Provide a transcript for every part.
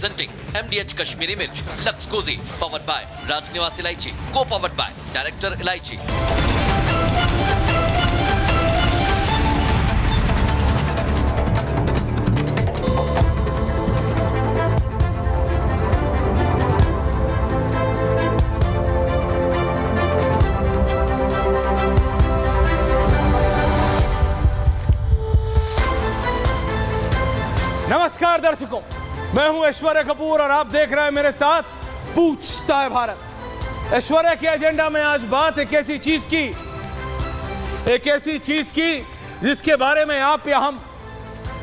presenting MDH Kashmiri Mirch, Lux Cozy, powered by Raj Niwas Ilaichi, co-powered by Director Ilaichi. नमस्कार दर्शकों, मैं हूं ऐश्वर्या कपूर और आप देख रहे हैं मेरे साथ पूछता है भारत। ऐश्वर्या के एजेंडा में आज बात एक ऐसी चीज की जिसके बारे में आप या हम,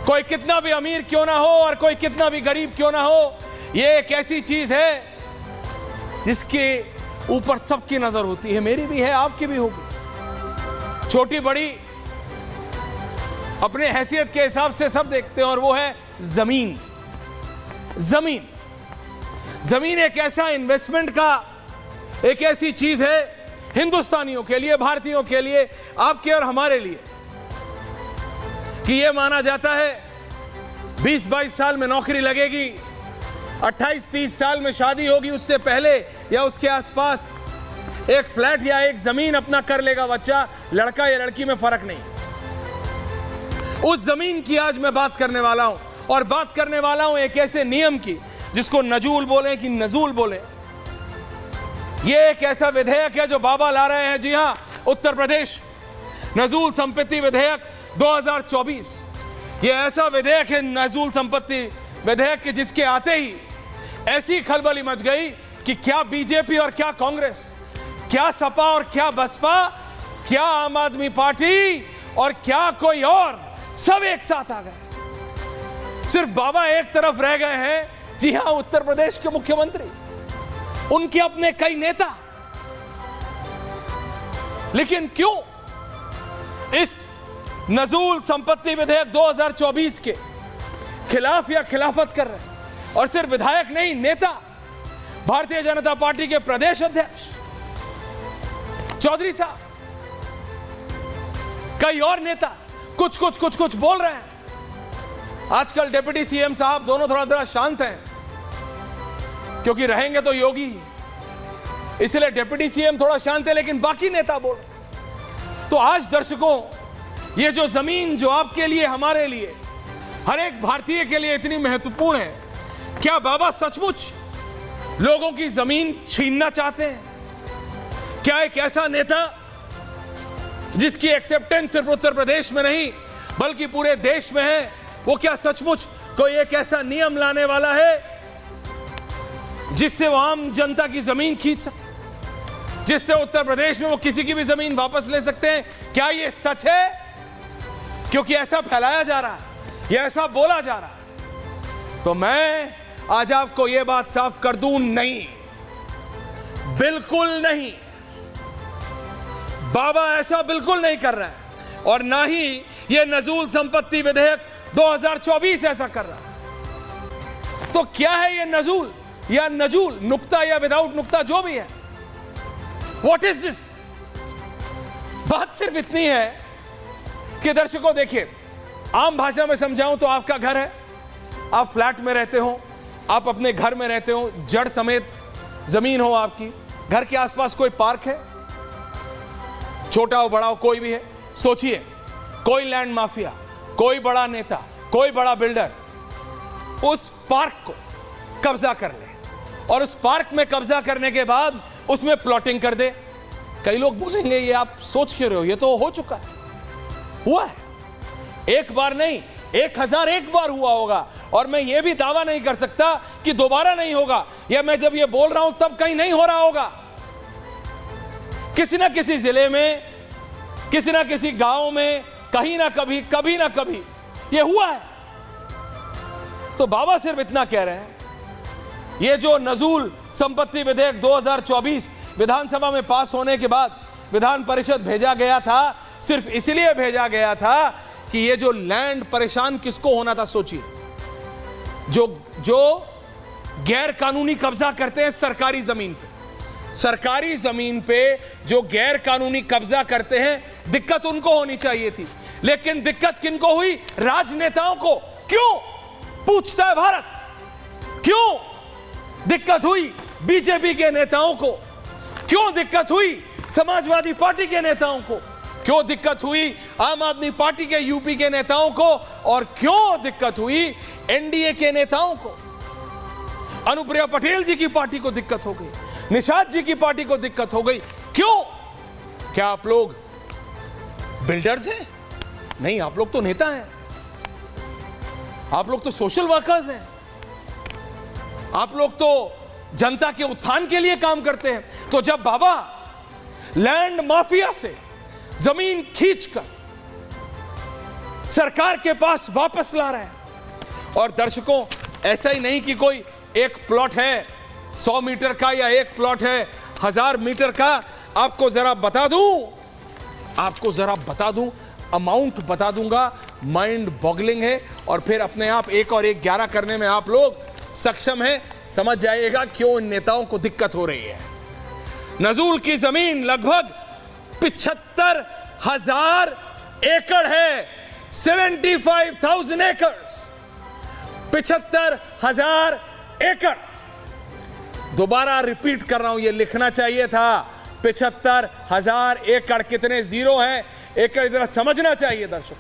कोई कितना भी अमीर क्यों ना हो और कोई कितना भी गरीब क्यों ना हो, ये एक ऐसी चीज है जिसके ऊपर सबकी नजर होती है। मेरी भी है, आपकी भी होगी, छोटी बड़ी अपने हैसियत के हिसाब से सब देखते हैं, और वो है जमीन। जमीन एक ऐसा इन्वेस्टमेंट का एक ऐसी चीज है हिंदुस्तानियों के लिए, भारतीयों के लिए, आपके और हमारे लिए, कि यह माना जाता है 20-22 साल में नौकरी लगेगी, 28-30 साल में शादी होगी, उससे पहले या उसके आसपास एक फ्लैट या एक जमीन अपना कर लेगा बच्चा, लड़का या लड़की में फर्क नहीं। उस जमीन की आज मैं बात करने वाला हूं, और बात करने वाला हूं एक ऐसे नियम की जिसको नजूल बोले कि नजूल बोले। यह एक ऐसा विधेयक है जो बाबा ला रहे हैं, जी हां, उत्तर प्रदेश नजूल संपत्ति विधेयक 2024। यह ऐसा विधेयक है, नजूल संपत्ति विधेयक के जिसके आते ही ऐसी खलबली मच गई कि क्या बीजेपी और क्या कांग्रेस, क्या सपा और क्या बसपा, क्या आम आदमी पार्टी और क्या कोई और, सब एक साथ आ गए। सिर्फ बाबा एक तरफ रह गए हैं, जी हां, उत्तर प्रदेश के मुख्यमंत्री, उनके अपने कई नेता। लेकिन क्यों इस नजूल संपत्ति विधेयक 2024 के खिलाफ या खिलाफत कर रहे हैं? और सिर्फ विधायक नहीं, नेता, भारतीय जनता पार्टी के प्रदेश अध्यक्ष चौधरी साहब, कई और नेता कुछ बोल रहे हैं। आजकल डिप्टी सीएम साहब दोनों थोड़ा शांत हैं, क्योंकि रहेंगे तो योगी, इसलिए डिप्टी सीएम थोड़ा शांत है, लेकिन बाकी नेता बोल। तो आज दर्शकों, ये जो जमीन जो आपके लिए, हमारे लिए, हर एक भारतीय के लिए इतनी महत्वपूर्ण है, क्या बाबा सचमुच लोगों की जमीन छीनना चाहते हैं? क्या एक ऐसा नेता जिसकी एक्सेप्टेंस सिर्फ उत्तर प्रदेश में नहीं बल्कि पूरे देश में है, वो क्या सचमुच कोई एक ऐसा नियम लाने वाला है जिससे वो आम जनता की जमीन खींच सके, जिससे उत्तर प्रदेश में वो किसी की भी जमीन वापस ले सकते हैं? क्या ये सच है? क्योंकि ऐसा फैलाया जा रहा है, ये ऐसा बोला जा रहा है। तो मैं आज आपको ये बात साफ कर दूं, नहीं, बिल्कुल नहीं, बाबा ऐसा बिल्कुल नहीं कर रहा है, और ना ही यह नजूल संपत्ति विधेयक 2024 ऐसा कर रहा है। तो क्या है ये नजूल या नजूल, नुक्ता या विदाउट नुक्ता, जो भी है, व्हाट इज दिस? बात सिर्फ इतनी है कि दर्शकों देखिए, आम भाषा में समझाऊं तो आपका घर है, आप फ्लैट में रहते हो, आप अपने घर में रहते हो, जड़ समेत जमीन हो आपकी, घर के आसपास कोई पार्क है, छोटा हो बड़ा हो कोई भी है, सोचिए कोई लैंड माफिया, कोई बड़ा नेता, कोई बड़ा बिल्डर उस पार्क को कब्जा कर ले, और उस पार्क में कब्जा करने के बाद उसमें प्लॉटिंग कर दे। कई लोग बोलेंगे ये आप सोच क्यों रहे हो, ये तो हो चुका है, हुआ है, एक बार नहीं 1001 बार हुआ होगा, और मैं ये भी दावा नहीं कर सकता कि दोबारा नहीं होगा, या मैं जब ये बोल रहा हूं तब कहीं नहीं हो रहा होगा। किसी ना किसी जिले में, किसी ना किसी गांव में, कहीं ना कभी, कभी ना कभी ये हुआ है। तो बाबा सिर्फ इतना कह रहे हैं, ये जो नजूल संपत्ति विधेयक 2024 विधानसभा में पास होने के बाद विधान परिषद भेजा गया था, सिर्फ इसलिए भेजा गया था कि ये जो लैंड परेशान किसको होना था, सोचिए, जो गैर कानूनी कब्जा करते हैं सरकारी जमीन पे, सरकारी जमीन पे जो गैर कानूनी कब्जा करते हैं, दिक्कत उनको होनी चाहिए थी, लेकिन दिक्कत किनको हुई? राजनेताओं को। क्यों? पूछता है भारत। क्यों दिक्कत हुई बीजेपी के नेताओं को, क्यों दिक्कत हुई समाजवादी पार्टी के नेताओं को, क्यों दिक्कत हुई आम आदमी पार्टी के यूपी के नेताओं को, और क्यों दिक्कत हुई एनडीए के नेताओं को। अनुप्रिया पटेल जी की पार्टी को दिक्कत हो गई, निषाद जी की पार्टी को दिक्कत हो गई। क्यों? क्या आप लोग बिल्डर्स हैं? नहीं, आप लोग तो नेता हैं, आप लोग तो सोशल वर्कर्स हैं, आप लोग तो जनता के उत्थान के लिए काम करते हैं। तो जब बाबा लैंड माफिया से जमीन खींचकर सरकार के पास वापस ला रहे हैं, और दर्शकों ऐसा ही नहीं कि कोई एक प्लॉट है 100 मीटर का या एक प्लॉट है 1000 मीटर का, आपको जरा बता दूं, अमाउंट बता दूंगा, माइंड बॉगलिंग है, और फिर अपने आप 1 और 1 11 करने में आप लोग सक्षम हैं। समझ जाइएगा क्यों इन नेताओं को दिक्कत हो रही है। नजूल की जमीन लगभग 75,000 एकड़ है, 75,000 एकर्स, 75,000 एकड़। दोबारा रिपीट कर रहा हूं, यह लिखना चाहिए था, 75,000 एकड़। कितने जीरो हैं एकड़, जरा समझना चाहिए दर्शकों।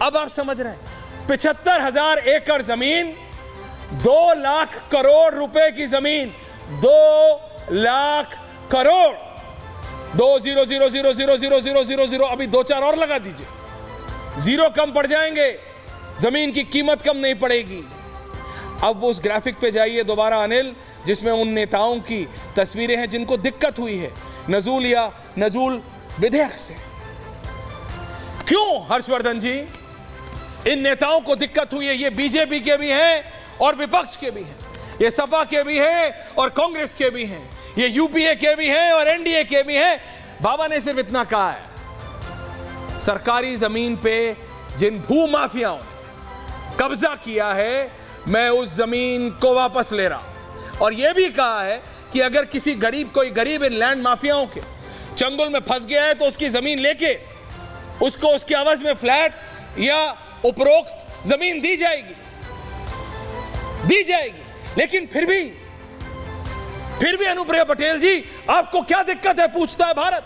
अब आप समझ रहे हैं, 75,000 एकड़ जमीन, 2 लाख करोड़ रुपए की जमीन, 2 लाख करोड़, 2,0,0,0,0,0,0,0,0, अभी 2-4 और लगा दीजिए, जीरो कम पड़ जाएंगे, जमीन की कीमत कम नहीं पड़ेगी। अब वो उस ग्राफिक पे जाइए दोबारा अनिल, जिसमें उन नेताओं की तस्वीरें हैं जिनको दिक्कत हुई है नजूल या नजूल विधेयक से। क्यों हर्षवर्धन जी इन नेताओं को दिक्कत हुई है? ये बीजेपी के भी हैं और विपक्ष के भी हैं, ये सपा के भी हैं और कांग्रेस के भी हैं, ये यूपीए के भी हैं और एनडीए के भी हैं। बाबा ने सिर्फ इतना कहा है, सरकारी जमीन पे जिन भूमाफियाओं ने कब्जा किया है, मैं उस जमीन को वापस ले रहा हूं। और यह भी कहा है कि अगर किसी कोई गरीब इन लैंड माफियाओं के चंगुल में फंस गया है तो उसकी जमीन लेके उसको उसके एवज में फ्लैट या उपरोक्त जमीन दी जाएगी। लेकिन फिर भी अनुप्रिया पटेल जी, आपको क्या दिक्कत है, पूछता है Bharat.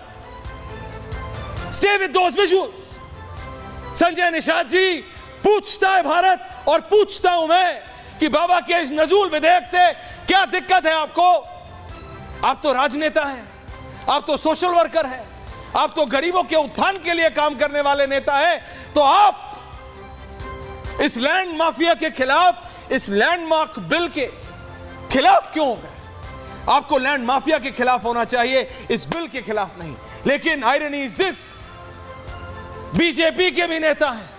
Stay with those visuals. Sanjay Nishad ji, पूछता है भारत, और पूछता हूं मैं कि बाबा के इस नजूल विधेयक से क्या दिक्कत है आपको? आप तो राजनेता हैं, आप तो सोशल वर्कर हैं, आप तो गरीबों के उत्थान के लिए काम करने वाले नेता हैं, तो आप इस लैंड माफिया के खिलाफ, इस लैंडमार्क बिल के खिलाफ क्यों हो गए? आपको लैंड माफिया के खिलाफ होना चाहिए, इस बिल के खिलाफ नहीं। लेकिन आयरनी इज दिस, बीजेपी के भी नेता हैं।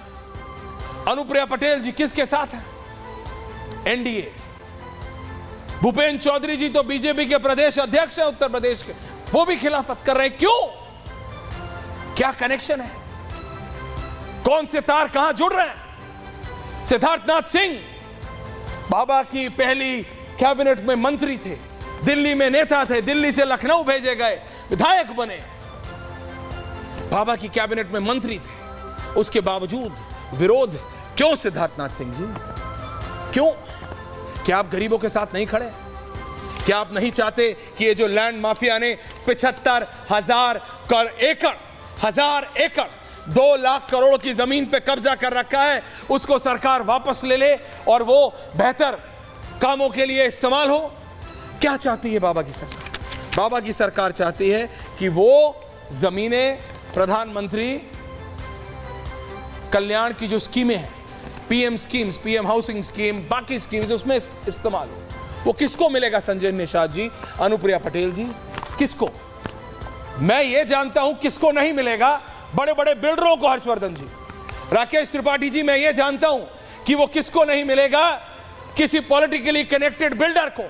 अनुप्रिया पटेल जी किसके साथ हैं? एनडीए। भूपेंद्र चौधरी जी तो बीजेपी के प्रदेश अध्यक्ष हैं उत्तर प्रदेश के, वो भी खिलाफत कर रहे हैं। क्यों? क्या कनेक्शन है? कौन से तार कहां जुड़ रहे हैं? सिद्धार्थनाथ सिंह बाबा की पहली कैबिनेट में मंत्री थे, दिल्ली में नेता थे, दिल्ली से लखनऊ भेजे गए, विधायक बने, बाबा की कैबिनेट में मंत्री थे, उसके बावजूद विरोध क्यों सिद्धार्थनाथ सिंह जी? क्यों? क्या आप गरीबों के साथ नहीं खड़े? क्या आप नहीं चाहते कि ये जो लैंड माफिया ने 75,000 एकड़ 2 लाख करोड़ की जमीन पे कब्जा कर रखा है, उसको सरकार वापस ले ले और वो बेहतर कामों के लिए इस्तेमाल हो? क्या चाहती है बाबा की सरकार? बाबा की सरकार चाहती है कि वो जमीनें प्रधानमंत्री कल्याण की जो स्कीमें हैं, PM schemes, PM housing scheme, बाकी स्कीम्स, उसमें इस्तेमाल हो। वो किसको मिलेगा? संजय निषाद जी, अनुप्रिया पटेल जी, किसको? मैं ये जानता हूं किसको नहीं मिलेगा, बड़े बड़े बिल्डरों को। हर्षवर्धन जी, राकेश त्रिपाठी जी, मैं ये जानता हूं कि वो किसको नहीं मिलेगा, किसी पॉलिटिकली कनेक्टेड बिल्डर को।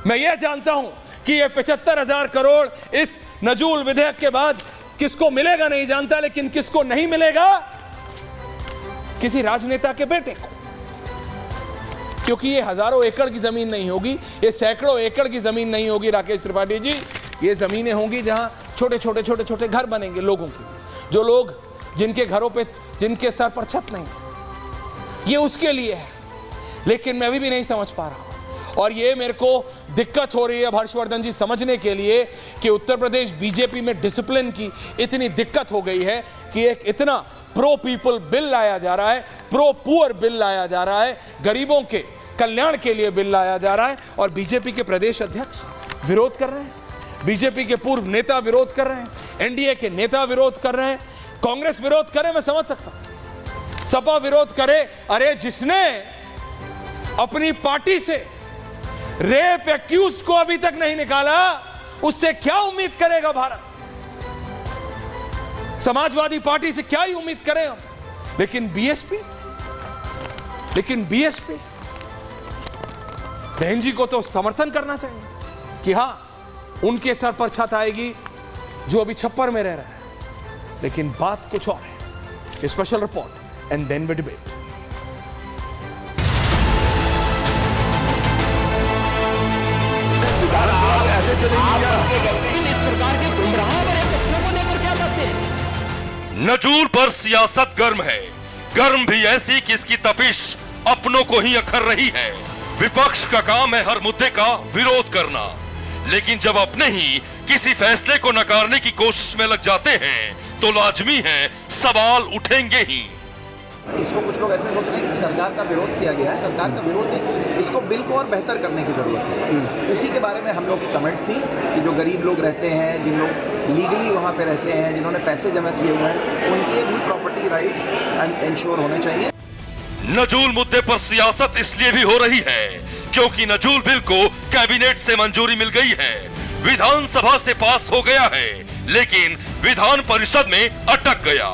मैं ये जानता हूं कि ये 75,000 करोड़ इस नजूल विधेयक के बाद किसको मिलेगा नहीं जानता, लेकिन किसको नहीं मिलेगा? किसी राजनेता के बेटे को। क्योंकि ये हजारों एकड़ की जमीन नहीं होगी, ये सैकड़ों एकड़ की जमीन नहीं होगी राकेश त्रिपाठी जी, ये जमीनें होंगी जहां छोटे छोटे घर बनेंगे लोगों के, जो लोग जिनके घरों पे, जिनके सर पर छत नहीं, ये उसके लिए है। लेकिन मैं अभी भी नहीं समझ पा रहा और ये मेरे को दिक्कत हो रही है अब हर्षवर्धन जी समझने के लिए कि उत्तर प्रदेश बीजेपी में डिसिप्लिन की इतनी दिक्कत हो गई है कि एक इतना प्रो पीपल बिल लाया जा रहा है, प्रो पुअर बिल लाया जा रहा है, गरीबों के कल्याण के लिए बिल लाया जा रहा है और बीजेपी के प्रदेश अध्यक्ष विरोध कर रहे हैं, बीजेपी के पूर्व नेता विरोध कर रहे हैं, एनडीए के नेता विरोध कर रहे हैं, कांग्रेस विरोध करे, मैं समझ सकता हूं, सपा विरोध करे। अरे जिसने अपनी पार्टी से रेप एक्यूज को अभी तक नहीं निकाला, उससे क्या उम्मीद करेगा भारत? समाजवादी पार्टी से क्या ही उम्मीद करें हम? लेकिन बीएसपी बहन जी को तो समर्थन करना चाहिए कि हां उनके सर पर छत आएगी जो अभी छप्पर में रह रहा है। लेकिन बात कुछ और है। Special report and then we debate. इस प्रकार के गुमराह भरे तथ्यों को लेकर क्या करते हैं? नजूल पर सियासत गर्म है, गर्म भी ऐसी कि इसकी तपिश अपनों को ही अखर रही है। विपक्ष का काम है हर मुद्दे का विरोध करना, लेकिन जब अपने ही किसी फैसले को नकारने की कोशिश में लग जाते हैं तो लाजमी है सवाल उठेंगे ही। इसको कुछ लोग ऐसे सोच रहे हैं कि सरकार का विरोध किया गया है, सरकार का विरोध नहीं, इसको बिल को और बेहतर करने की जरूरत है। उसी के बारे में हम लोग की कमेंट थी कि जो गरीब लोग रहते हैं, जिन लोग लीगली वहाँ पे रहते हैं, जिन्होंने पैसे जमा किए हुए हैं, उनके भी प्रॉपर्टी राइट्स इंश्योर होने चाहिए। नजूल मुद्दे पर सियासत इसलिए भी हो रही है क्योंकि नजूल बिल को कैबिनेट से मंजूरी मिल गई है, विधानसभा से पास हो गया है, लेकिन विधान परिषद में अटक गया।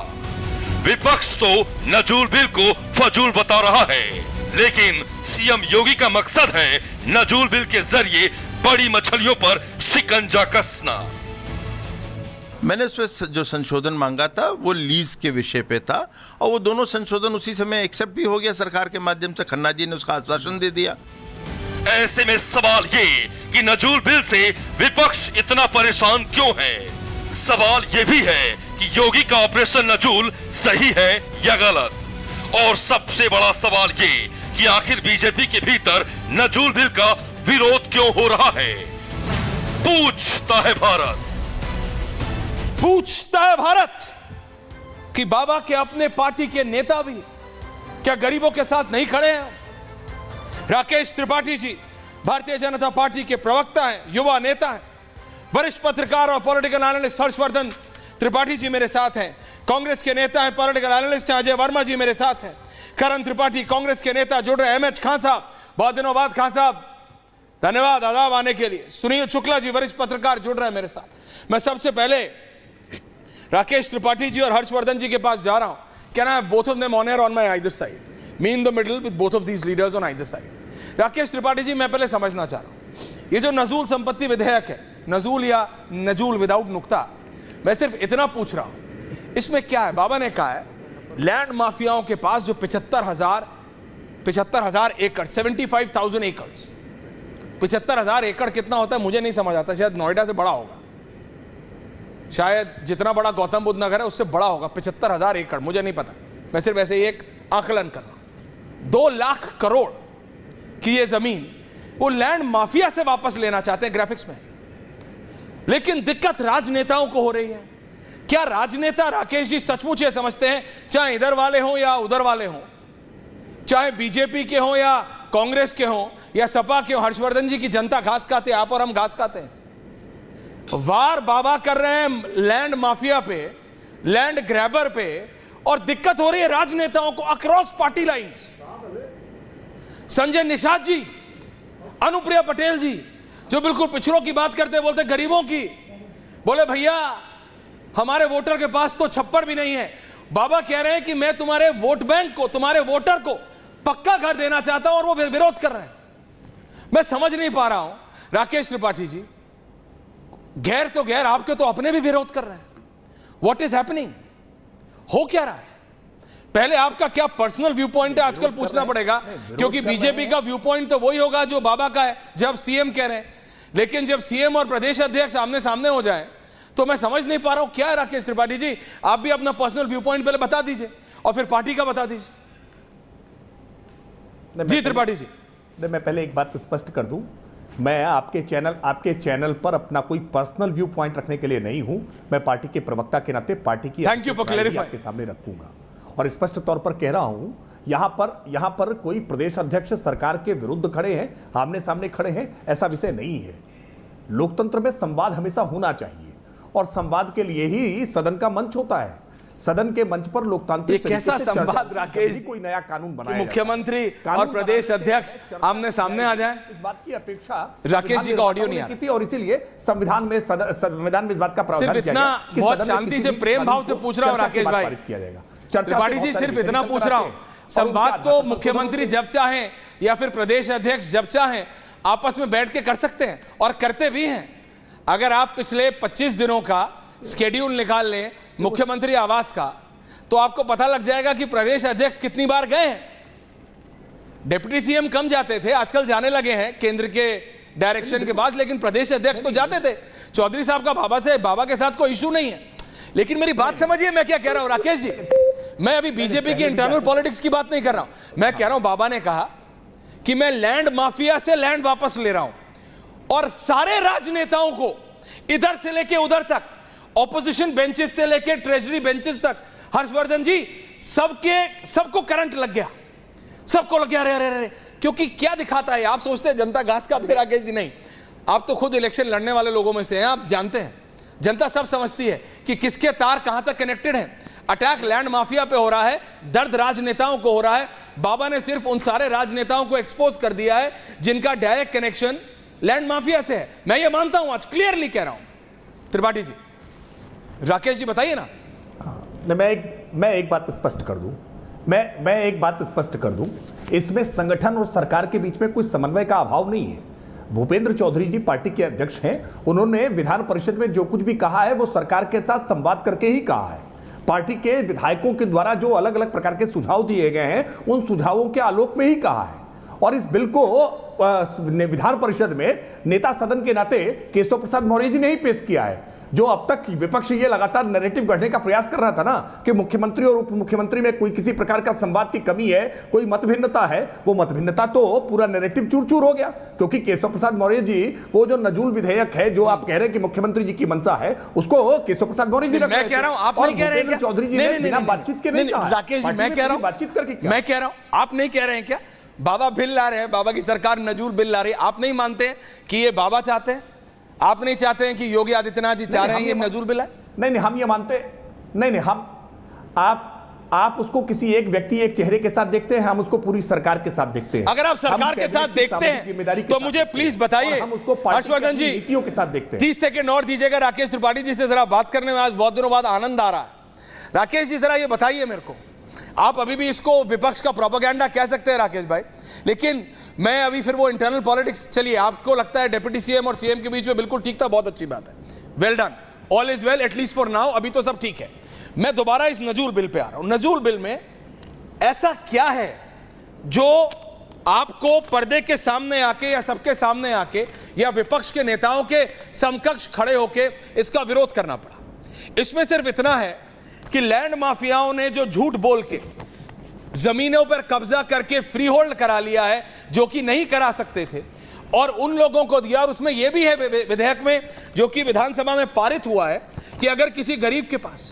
विपक्ष तो नजूल बिल को फजूल बता रहा है, लेकिन सीएम योगी का मकसद है नजूल बिल के जरिए बड़ी मछलियों पर शिकंजा कसना। मैंने उसमें जो संशोधन मांगा था वो लीज के विषय पे था और वो दोनों संशोधन उसी समय एक्सेप्ट भी हो गया सरकार के माध्यम से। खन्ना जी ने उसका आश्वासन दे दिया। ऐसे में सवाल ये कि नजूल बिल से विपक्ष इतना परेशान क्यों है? सवाल ये भी है कि योगी का ऑपरेशन नजूल सही है या गलत? और सबसे बड़ा सवाल ये कि आखिर बीजेपी के भीतर नजूल बिल का विरोध क्यों हो रहा है? पूछता है भारत, पूछता है भारत कि बाबा के अपने पार्टी के नेता भी क्या गरीबों के साथ नहीं खड़े हैं? राकेश त्रिपाठी जी भारतीय जनता पार्टी के प्रवक्ता हैं, युवा नेता हैं, वरिष्ठ पत्रकार और पॉलिटिकल एनालिस्ट हर्षवर्धन त्रिपाठी जी मेरे साथ हैं, कांग्रेस के नेता हैं, पॉलिटिकल एनालिस्ट अजय वर्मा जी मेरे साथ हैं, करण त्रिपाठी कांग्रेस के नेता जुड़ रहे, एमएच खान साहब बहुत दिनों बाद, खान साहब धन्यवाद आदाब आने के लिए, सुनील शुक्ला जी वरिष्ठ पत्रकार जुड़ रहे हैं मेरे साथ। मैं सबसे पहले राकेश त्रिपाठी जी और हर्षवर्धन जी के पास जा रहा हूं। Can I have both of them on air on my either side, me in the middle with both of these leaders on either side. Rakesh Tripathi ji, मैं पहले समझना चाह रहा हूं ये जो नजूल संपत्ति विधेयक है, नजूल या नजूल विदाउट नुक्ता, मैं सिर्फ इतना पूछ रहा हूं इसमें क्या है? बाबा ने कहा है लैंड माफियाओं के पास जो 75,000 एकड़ 75,000 एकड़, 75,000 एकड़ कितना होता है मुझे नहीं समझ आता, शायद नोएडा से बड़ा होगा, शायद जितना बड़ा गौतम बुद्ध नगर है उससे बड़ा होगा 75,000 एकड़, मुझे नहीं पता, मैं सिर्फ ऐसे ही एक आकलन कर रहा हूं। 2 लाख करोड़ की ये जमीन वो लैंड माफिया से वापस लेना चाहते हैं, ग्राफिक्स में। लेकिन दिक्कत राजनेताओं को हो रही है। क्या राजनेता राकेश जी सचमुच ये समझते हैं, चाहे इधर वाले हों या उधर वाले हों, चाहे बीजेपी के हों या कांग्रेस के हों या सपा के हों, हर्षवर्धन जी की जनता घास खाते हैं, आप और हम घास खाते हैं, वार बाबा कर रहे हैं लैंड माफिया पे, लैंड ग्रैबर पे, और दिक्कत हो रही है राजनेताओं को across party lines. Sanjay Nishad ji, Anupriya Patel ji जो बिल्कुल पिछड़ों की बात करते हैं, बोलते गरीबों की, बोले भैया हमारे वोटर के पास तो छप्पर भी नहीं है। बाबा कह रहे हैं कि मैं तुम्हारे वोट बैंक को, तुम्हारे वोटर को पक्का घर देना चाहता हूं और वो विरोध कर रहे हैं। मैं समझ नहीं पा रहा हूं राकेश त्रिपाठी जी, गैर तो गैर, आपके तो अपने भी विरोध कर रहे हैं। What is happening? हो क्या रहा है? पहले आपका क्या पर्सनल व्यू पॉइंट है आजकल पूछना पड़ेगा, क्योंकि बीजेपी का व्यू पॉइंट तो वही होगा जो बाबा का है जब सीएम कह रहे हैं, लेकिन जब सीएम और प्रदेश अध्यक्ष आमने सामने हो जाए तो मैं समझ नहीं पा रहा हूं क्या है। राकेश त्रिपाठी जी, आप भी अपना पर्सनल व्यू पॉइंट पहले बता दीजिए और फिर पार्टी का बता दीजिए। जी त्रिपाठी जी। मैं पहले एक बात स्पष्ट कर दूं, मैं आपके चैनल पर अपना कोई पर्सनल व्यू पॉइंट रखने के लिए नहीं हूं। मैं पार्टी के प्रवक्ता के नाते पार्टी की Thank you for clarifying. आपके सामने रखूंगा और स्पष्ट तौर पर कह रहा हूं, यहां पर कोई प्रदेश अध्यक्ष सरकार के विरुद्ध खड़े हैं, आमने सामने खड़े हैं, ऐसा विषय नहीं है। लोकतंत्र में संवाद हमेशा होना चाहिए और संवाद के लिए ही सदन का मंच होता है। सदन के मंच पर लोकतांत्रिक ये कैसा तरीके से चर्चा संवाद होती है, राकेश, कभी कोई नया कानून बनाया कि मुख्यमंत्री जाता है। और प्रदेश अध्यक्ष आमने सामने आ जाएं? इस बात की अपेक्षा राकेश जी का ऑडियो नहीं आ की थी और इसीलिए संविधान में इस बात का प्रावधान सिर्फ किया इतना गया कि बहुत सदन में शांति किसी से भी प्रेम कानून भाव से को पूछ रहा हूं चर्चा के राकेश बाद भाई। पारित किया जाएगा। चर्चा से त्रिपाठी बहुत जी सारे सिर्फ विषय इतना निकल पूछ कर रहा आते हूं, हैं। और संवाद उनका तो आधार मुख्यमंत्री जब चाहें या फिर प्रदेश अध्यक्ष जब चाहें आपस में बैठ के कर सकते हैं और करते भी हैं। अगर आप पिछले 25 दिनों का स्केड्यूल निकाल लें मुख्यमंत्री आवास का, तो आपको पता लग जाएगा कि प्रदेश अध्यक्ष कितनी बार गए हैं। डिप्टी सीएम कम जाते थे, आजकल जाने लगे हैं केंद्र के डायरेक्शन के बाद, लेकिन प्रदेश अध्यक्ष तो जाते थे। चौधरी साहब का बाबा के साथ कोई इशू नहीं है। लेकिन मेरी बात समझिए मैं क्या कह रहा हूं राकेश जी, मैं अभी बीजेपी की इंटरनल पॉलिटिक्स की बात नहीं कर रहा हूं। मैं कह रहा हूं बाबा ने कहा कि मैं लैंड माफिया से लैंड वापस ले रहा हूं और सारे राजनेताओं को इधर से लेके उधर तक, ऑपोजिशन बेंचेस से लेके ट्रेजरी बेंचेस तक, हर्षवर्धन जी सबको करंट लग गया, सबको लग गया। रे क्योंकि क्या दिखाता है? आप सोचते हैं जनता घास खाती है राकेश जी? नहीं, आप तो खुद इलेक्शन लड़ने वाले लोगों में से हैं, आप जानते हैं जनता सब समझती है कि किसके तार कहां तक कनेक्टेड हैं। अटैक लैंड माफिया पे हो रहा है, दर्द राजनेताओं को हो रहा है। बाबा ने सिर्फ उन सारे राजनेताओं को एक्सपोज कर दिया है जिनका डायरेक्ट कनेक्शन लैंड माफिया से है। मैं ये मानता हूं, आज क्लियरली कह रहा हूं। त्रिपाठी जी, राकेश जी बताइए ना। मैं एक बात स्पष्ट कर दूं, मैं एक बात स्पष्ट कर दूं, इसमें संगठन और सरकार के बीच में कोई समन्वय का अभाव नहीं है। भूपेंद्र चौधरी जी पार्टी के अध्यक्ष हैं, उन्होंने विधान परिषद में जो कुछ भी कहा है वो सरकार के साथ संवाद करके ही कहा है। पार्टी के विधायकों के द्वारा जो अलग अलग प्रकार के सुझाव दिए गए हैं उन सुझावों के आलोक में ही कहा है। और इस बिल को विधान परिषद में नेता सदन के नाते केशव प्रसाद मौर्य जी ने ही पेश किया है। जो अब तक विपक्ष ये लगातार नैरेटिव गढ़ने का प्रयास कर रहा था ना कि मुख्यमंत्री और उप मुख्यमंत्री में कोई किसी प्रकार का संवाद की कमी है, कोई मतभिन्नता है, वो मतभिन्नता तो पूरा नैरेटिव चूर-चूर हो गया। क्योंकि केशव प्रसाद मौर्य जी, वो जो नजूल विधेयक है जो आप कह रहे हैं कि मुख्यमंत्री जी की मंशा है, उसको केशव प्रसाद मौर्य जी मैं कह रहा हूं, आप नहीं कह रहे हैं क्या? चौधरी जी ने बिना बातचीत के नहीं कहा। राकेश जी, मैं कह रहा हूं, बातचीत करके क्या? मैं कह रहा हूं, आप नहीं कह रहे हैं क्या? बाबा बिल ला रहे हैं, बाबा की सरकार नजूल बिल ला रही है, आप नहीं मानते कि ये बाबा चाहते हैं? आप नहीं चाहते हैं कि योगी आदित्यनाथ जी चाह रहे हैं ये नजूल बिल है? नहीं, हम ये मानते नहीं, हम आप उसको किसी एक व्यक्ति, एक चेहरे के साथ देखते हैं, हम उसको पूरी सरकार के साथ देखते हैं। अगर आप सरकार के साथ देखते हैं तो मुझे प्लीज बताइए, हम उसको हर्षवर्धन जी नीतियों के साथ देखते हैं। 30 सेकंड और दीजिएगा राकेश त्रिपाठी जी से, जरा बात करने में आज बहुत दिनों बाद आनंद आ रहा है। राकेश जी जरा ये बताइए मेरे को, आप अभी भी इसको विपक्ष का प्रोपेगेंडा कह सकते हैं राकेश भाई, लेकिन मैं अभी फिर वो इंटरनल पॉलिटिक्स, चलिए आपको लगता है डिप्टी सीएम और सीएम के बीच में बिल्कुल ठीक था, बहुत अच्छी बात है, well done, all is well at least for now, अभी तो सब ठीक है। मैं दोबारा इस नजूल बिल पे आ रहा हूं। नजूल बिल में ऐसा क्या है जो आपको पर्दे के सामने आके या सबके सामने आके या विपक्ष के नेताओं के समकक्ष खड़े होके इसका विरोध करना पड़ा? इसमें सिर्फ इतना है कि लैंड माफियाओं ने जो झूठ बोल के जमीनों पर कब्जा करके फ्री होल्ड करा लिया है, जो कि नहीं करा सकते थे, और उन लोगों को दिया। और उसमें यह भी है विधेयक में, जो कि विधानसभा में पारित हुआ है, कि अगर किसी गरीब के पास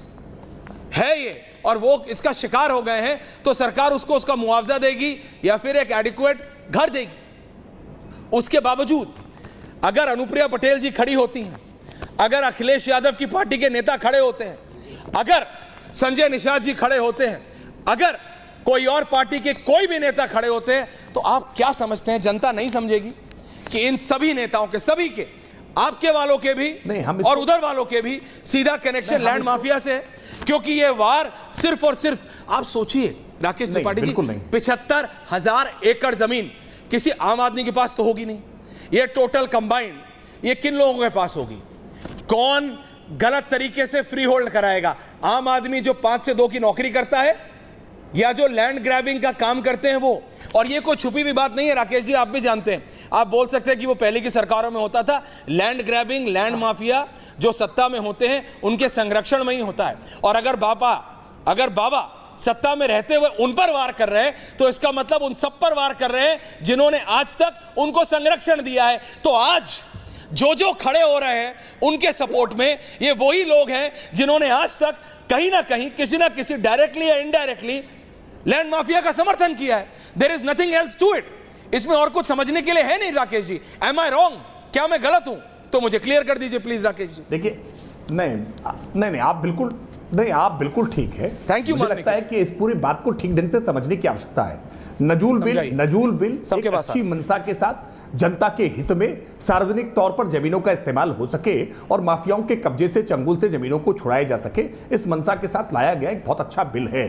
है ये और वो इसका शिकार हो गए हैं तो सरकार उसको उसका मुआवजा देगी या फिर एक एडिक्वेट घर देगी। उसके बावजूद अगर अनुप्रिया पटेल जी खड़ी होती हैं, अगर अखिलेश यादव की पार्टी के नेता खड़े होते हैं, अगर संजय निषाद जी खड़े होते हैं, अगर कोई और पार्टी के कोई भी नेता खड़े होते हैं, तो आप क्या समझते हैं जनता नहीं समझेगी कि इन सभी नेताओं के, सभी के, आपके वालों के भी नहीं, और उधर वालों के भी सीधा कनेक्शन लैंड माफिया से है? क्योंकि ये वार सिर्फ और सिर्फ, आप सोचिए राकेश त्रिपाठी जी, 75,000 एकड़ जमीन किसी आम आदमी के पास तो होगी नहीं, ये टोटल कंबाइंड ये किन लोगों के पास होगी? कौन गलत तरीके से फ्री होल्ड कराएगा? आम आदमी जो 5 से 2 की नौकरी करता है या जो लैंड ग्रैबिंग का काम करते हैं वो? और ये कोई छुपी हुई बात नहीं है राकेश जी, आप भी जानते हैं। आप बोल सकते हैं कि वो पहले की सरकारों में होता था, लैंड ग्रैबिंग, लैंड माफिया जो सत्ता में होते हैं उनके संरक्षण में ही होता है। और अगर बाबा सत्ता में रहते हुए उन पर वार कर रहे हैं तो इसका मतलब उन सब पर वार कर रहे हैं जिन्होंने आज तक उनको संरक्षण दिया है। तो आज जो खड़े हो रहे हैं उनके सपोर्ट में ये वही लोग हैं जिन्होंने आज तक कहीं ना कहीं किसी ना किसी डायरेक्टली या इनडायरेक्टली लैंड माफिया का समर्थन किया है। There is nothing else to it. इसमें और कुछ समझने के लिए है नहीं। Rakesh ji, am I wrong? क्या मैं गलत हूं? तो मुझे क्लियर कर दीजिए प्लीज राकेश जी। देखिए, नहीं, आप बिल्कुल ठीक है। Thank you. मुझे लगता है कि इस पूरी बात को ठीक ढंग से समझने की आवश्यकता है। नजूल बिल सबके एक पास अच्छी मंशा के साथ जनता के हित में सार्वजनिक तौर पर जमीनों का इस्तेमाल हो सके और माफियाओं के कब्जे से, चंगुल से जमीनों को छुड़ाया जा सके, इस मंशा के साथ लाया गया एक बहुत अच्छा बिल है।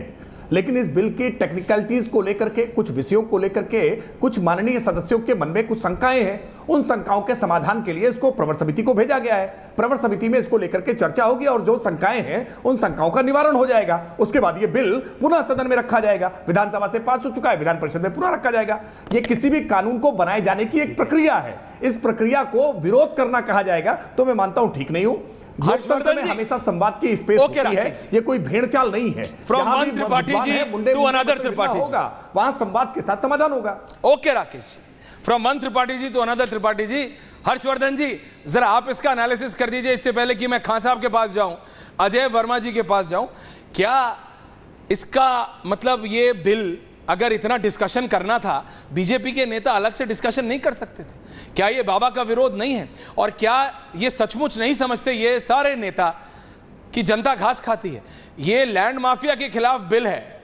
लेकिन इस बिल की टेक्निकलिटीज को लेकर के, कुछ विषयों को लेकर के कुछ माननीय सदस्यों के मन में कुछ शंकाएं हैं। उन शंकाओं के समाधान के लिए इसको प्रवर समिति को भेजा गया है। प्रवर समिति में इसको लेकर के चर्चा होगी और जो शंकाएं हैं उन शंकाओं का निवारण हो जाएगा। उसके बाद ये बिल पुनः सदन में रखा जाएगा। विधानसभा से पास हो चुका है, विधान परिषद में पुनः रखा जाएगा। ये किसी भी कानून को बनाए जाने की एक प्रक्रिया है। इस प्रक्रिया को विरोध करना कहा जाएगा तो मैं मानता हूं ठीक नहीं हूं। हर्षवर्धन जी, हमेशा संवाद की स्पेस होती है, ये कोई भेड़चाल नहीं है। From one Tripathi ji to another Tripathi होगा, वहां संवाद के साथ समाधान होगा। Okay Rakesh ji, from one Tripathi ji to another Tripathi ji. Harshvardhan ji, जरा आप इसका एनालिसिस कर दीजिए इससे पहले कि मैं खान साहब के पास जाऊं, अजय वर्मा जी के पास जाऊं। क्या इसका मतलब ये बिल अगर इतना डिस्कशन करना था, बीजेपी के नेता अलग से डिस्कशन नहीं कर सकते थे? क्या ये बाबा का विरोध नहीं है? और क्या ये सचमुच नहीं समझते ये सारे नेता कि जनता घास खाती है? ये लैंड माफिया के खिलाफ बिल है,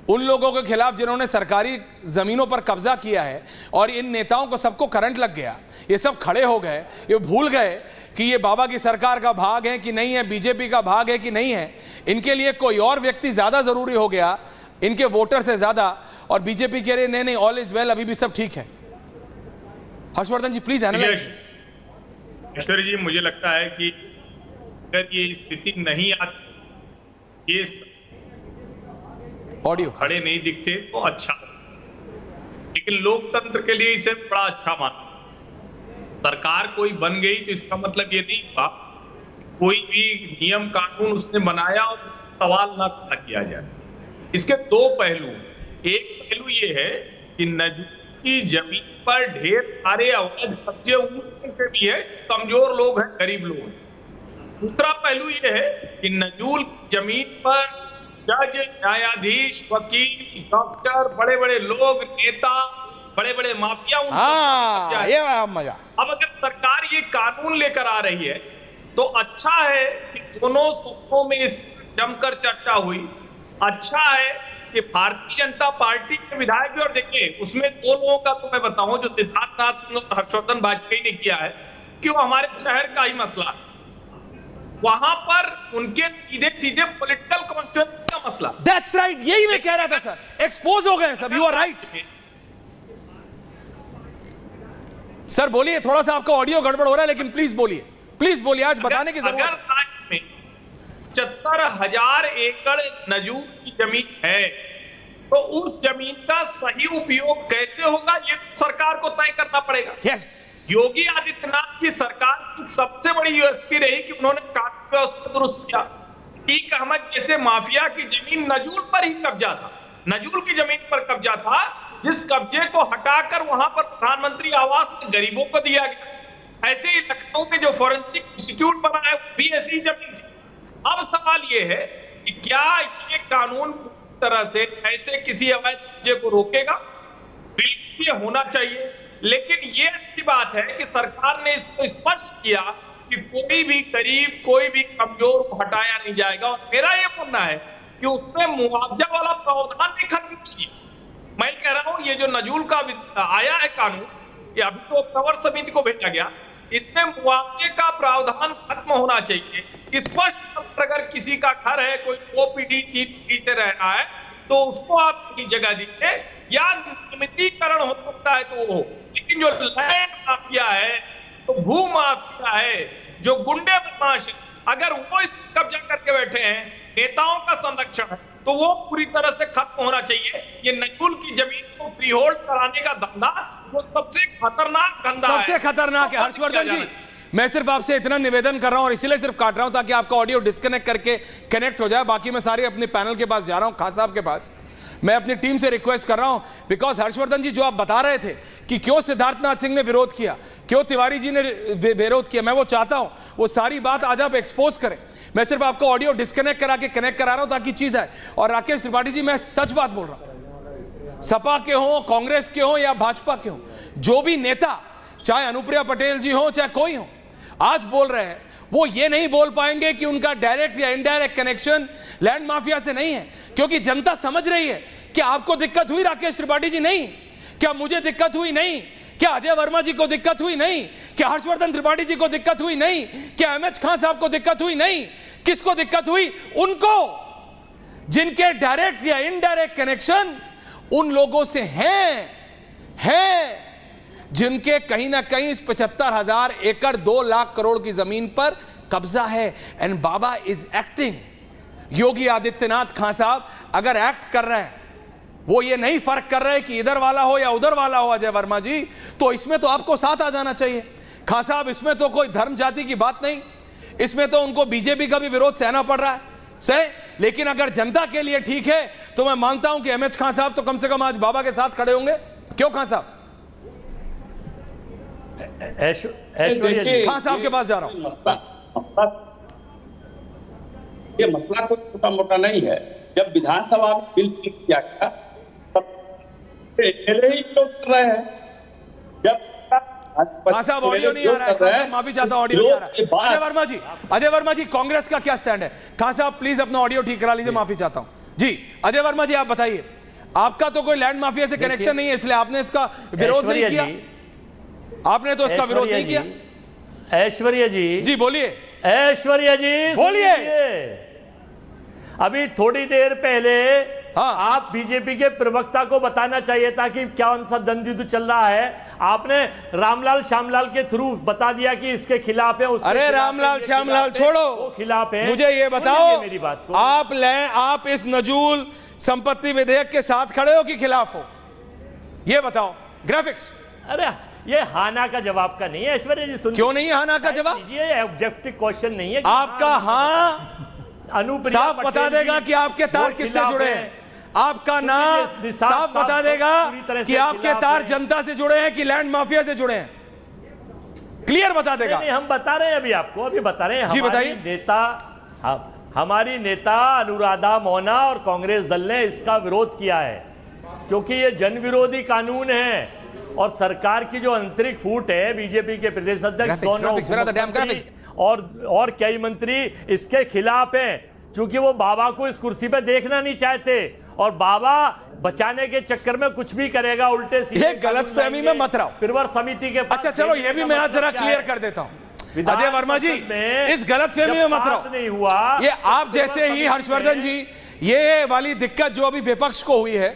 उन लोगों के खिलाफ जिन्होंने सरकारी जमीनों पर कब्जा किया है। और इन नेताओं को सबको करंट लग गया, ये सब खड़े हो गए, ये भूल गए कि ये बाबा की सरकार का भाग है कि नहीं है, बीजेपी का भाग है कि नहीं है। इनके लिए कोई और व्यक्ति ज्यादा जरूरी हो गया, इनके वोटर से ज्यादा। और बीजेपी कह रहे नहीं, ऑल इज वेल, अभी भी सब ठीक है। हर्षवर्धन जी प्लीज एनालाइज। ऐश्वर्य जी, मुझे लगता है कि अगर ये स्थिति नहीं आती, ये ऑडियो खड़े नहीं दिखते तो अच्छा, लेकिन लोकतंत्र के लिए इसे बड़ा अच्छा माना। सरकार कोई बन गई तो इसका मतलब ये नहीं हुआ कोई भी नियम कानून उसने बनाया और सवाल ना खड़ा किया जाए। इसके दो पहलू, एक पहलू ये है कि नजूल की जमीन पर ढेर सारे अवैध कब्जे उनके से भी है, कमजोर लोग हैं, गरीब लोग हैं। दूसरा पहलू ये है कि नजूल की जमीन पर जज, न्यायाधीश, वकील, डॉक्टर, बड़े बड़े लोग, नेता, बड़े बड़े माफिया, ये मजा। अब अगर सरकार ये कानून लेकर आ रही है तो अच्छा है कि दोनों सूत्रों में इस जमकर चर्चा हुई। अच्छा है कि भारतीय जनता पार्टी के विधायक भी, और देखिए उसमें दो लोगों का तो मैं बताऊं, जो सिद्धार्थनाथ सिंह और हर्षवर्धन वाजपेयी ने किया है कि वो हमारे शहर का ही मसला, वहां पर उनके सीधे सीधे पॉलिटिकल कॉन्स्टिट्यूएंसी का मसला। दैट्स राइट, यही मैं कह रहा था सर, एक्सपोज हो गए सब। यू आर राइट सर, बोलिए। थोड़ा सा आपका ऑडियो गड़बड़ हो रहा है, लेकिन प्लीज बोलिए, आज बताने की जरूरत है। 75,000 एकड़ नजूल की जमीन है, तो उस जमीन का सही उपयोग कैसे होगा ये सरकार को तय करना पड़ेगा। yes. योगी आदित्यनाथ की सरकार की सबसे बड़ी यूएसपी रही कि उन्होंने कानून व्यवस्था दुरुस्त किया। ईक अहमद जैसे माफिया की जमीन नजूल पर ही कब्जा था, नजूल की जमीन पर कब्जा था, जिस कब्जे को हटाकर वहां पर प्रधानमंत्री आवास गरीबों को दिया गया। ऐसे ही लखनऊ में जो फॉरेंसिक इंस्टीट्यूट बना है वो भी ऐसी जमीन थी। अब सवाल यह है कि क्या ये कानून पूरी तरह से ऐसे किसी अवैध कब्जे को रोकेगा? बिल्कुल ये होना चाहिए, लेकिन ये अच्छी बात है कि सरकार ने इसको स्पष्ट किया कि कोई भी गरीब, कोई भी कमजोर को हटाया नहीं जाएगा। और मेरा ये मानना है कि उसमें मुआवजा वाला प्रावधान भी खत्म कीजिए। मैं कह रहा हूं ये जो नजूल का आया है कानून, ये अभी तो प्रवर समिति को भेजा गया, इसमें मुआवजे का प्रावधान खत्म होना चाहिए। स्पष्ट अगर किसी का घर है, कोई ओपीडी की से रहना है, तो उसको आप जगह दीजिए, या नियमितीकरण हो सकता है तो वो। लेकिन जो लैंड माफिया है, तो भू माफिया है, जो गुंडे बदमाश, अगर वो इस कब्जा करके बैठे हैं, नेताओं का संरक्षण है, तो वो पूरी तरह से खत्म होना चाहिए। ये नजूल की जमीन को फ्री होल्ड कराने का धंधा जो सबसे खतरनाक धंधा है, सबसे खतरनाक है। हर्षवर्धन जी, मैं सिर्फ आपसे इतना निवेदन कर रहा हूं और इसीलिए सिर्फ काट रहा हूं ताकि आपका ऑडियो डिस्कनेक्ट करके कनेक्ट हो जाए। बाकी मैं सारी अपने पैनल के पास जा रहा हूं, खान साहब के पास। मैं अपनी टीम से रिक्वेस्ट कर रहा हूं, बिकॉज हर्षवर्धन जी जो आप बता रहे थे कि क्यों सिद्धार्थनाथ सिंह ने विरोध किया, क्यों तिवारी जी ने विरोध किया, मैं वो चाहता हूं वो सारी बात आज आप एक्सपोज करें। मैं सिर्फ आपको ऑडियो डिस्कनेक्ट करा के कनेक्ट करा रहा हूं ताकि चीज आए। और राकेश त्रिपाठी जी, मैं सच बात बोल रहा हूं, सपा के हो, कांग्रेस के हो या भाजपा के हो, जो भी नेता, चाहे अनुप्रिया पटेल जी हो चाहे कोई हो, आज बोल रहे हैं, वो ये नहीं बोल पाएंगे कि उनका डायरेक्ट या इनडायरेक्ट कनेक्शन लैंड माफिया से नहीं है, क्योंकि जनता समझ रही है कि आपको दिक्कत हुई राकेश त्रिपाठी जी, नहीं क्या मुझे दिक्कत हुई, नहीं क्या अजय वर्मा जी को दिक्कत हुई, नहीं क्या हर्षवर्धन त्रिपाठी जी को दिक्कत हुई, नहीं क्या एमएच खान साहब को दिक्कत हुई, नहीं किसको दिक्कत हुई, उनको, जिनके डायरेक्ट या इनडायरेक्ट कनेक्शन उन लोगों से हैं जिनके कहीं ना कहीं इस 75,000 एकड़ 2 लाख करोड़ की जमीन पर कब्जा है। And Baba is acting. Yogi Adityanath Khan साहब अगर एक्ट कर रहे हैं, वो ये नहीं फर्क कर रहे कि इधर वाला हो या उधर वाला हो अजय वर्मा जी, तो इसमें तो आपको साथ आ जाना चाहिए। खान साहब, इसमें तो कोई धर्म जाति की बात नहीं, इसमें तो उनको बीजेपी का भी विरोध सहना पड़ रहा है, सही। लेकिन अगर जनता के लिए ठीक है तो मैं मानता हूं कि एमएच खान साहब तो कम से कम आज बाबा के साथ खड़े होंगे। क्यों खान साहब? ऐश्वर्या जी, खान साहब के पास जा रहा हूं। ये मसला कोई छोटा मोटा नहीं है। जब विधानसभा में बिल पास किया गया तब ही लोग कर रहे हैं। जब खान साहब ऑडियो नहीं आ रहा है, खान साहब माफी चाहता हूं, ऑडियो नहीं आ रहा है। अजय वर्मा जी कांग्रेस का क्या स्टैंड है? खान साहब प्लीज अपना ऑडियो ठीक करा लीजिए, माफी चाहता हूं जी। अजय वर्मा जी आप बताइए, आपका तो कोई लैंड माफिया से कनेक्शन नहीं है, इसलिए आपने इसका विरोध नहीं किया, आपने तो इसका विरोध नहीं किया। ऐश्वर्या जी बोलिए। ऐश्वर्या जी बोलिए। अभी थोड़ी देर पहले हाँ। आप बीजेपी के प्रवक्ता को बताना चाहिए था कि कौन सा द्वंद्व चल रहा है। आपने रामलाल श्यामलाल के थ्रू बता दिया कि इसके खिलाफ है, उसके अरे खिलाफ रामलाल है, श्यामलाल छोड़ो, वो खिलाफ है। मुझे ये बताओ, मेरी बात को आप इस नजूल संपत्ति विधेयक के साथ खड़े हो कि खिलाफ हो, ये बताओ। ग्राफिक्स। अरे ये हाना का जवाब का नहीं है ऐश्वर्या जी, सुन। क्यों नहीं हाना का जवाब? ये ऑब्जेक्टिव क्वेश्चन नहीं है। आपका हाँ अनुप्रिया साफ बता देगा कि आपके तार किससे जुड़े हैं, आपका नाम साफ बता देगा कि आपके तार जनता से जुड़े हैं कि लैंड माफिया से जुड़े हैं, क्लियर बता देगा। नहीं, हम बता रहे हैं अभी आपको, अभी बता रहे हैं। जी बताइए। हमारी नेता अनुराधा मोहना और कांग्रेस दल ने इसका विरोध किया है, क्योंकि ये जन विरोधी कानून है और सरकार की जो आंतरिक फूट है, बीजेपी के प्रदेश अध्यक्ष और कई मंत्री इसके खिलाफ हैं, क्योंकि वो बाबा को इस कुर्सी पे देखना नहीं चाहते और बाबा बचाने के चक्कर में कुछ भी करेगा, उल्टे सीधे गलतफहमी में मत रहो। प्रवर समिति के पास। अच्छा चलो, ये भी मैं आज जरा क्लियर कर देता हूं। अजय वर्मा जी, इस गलतफहमी में मत रहो। नहीं हुआ ये आप जैसे ही हर्षवर्धन जी, ये वाली दिक्कत जो अभी विपक्ष को हुई है,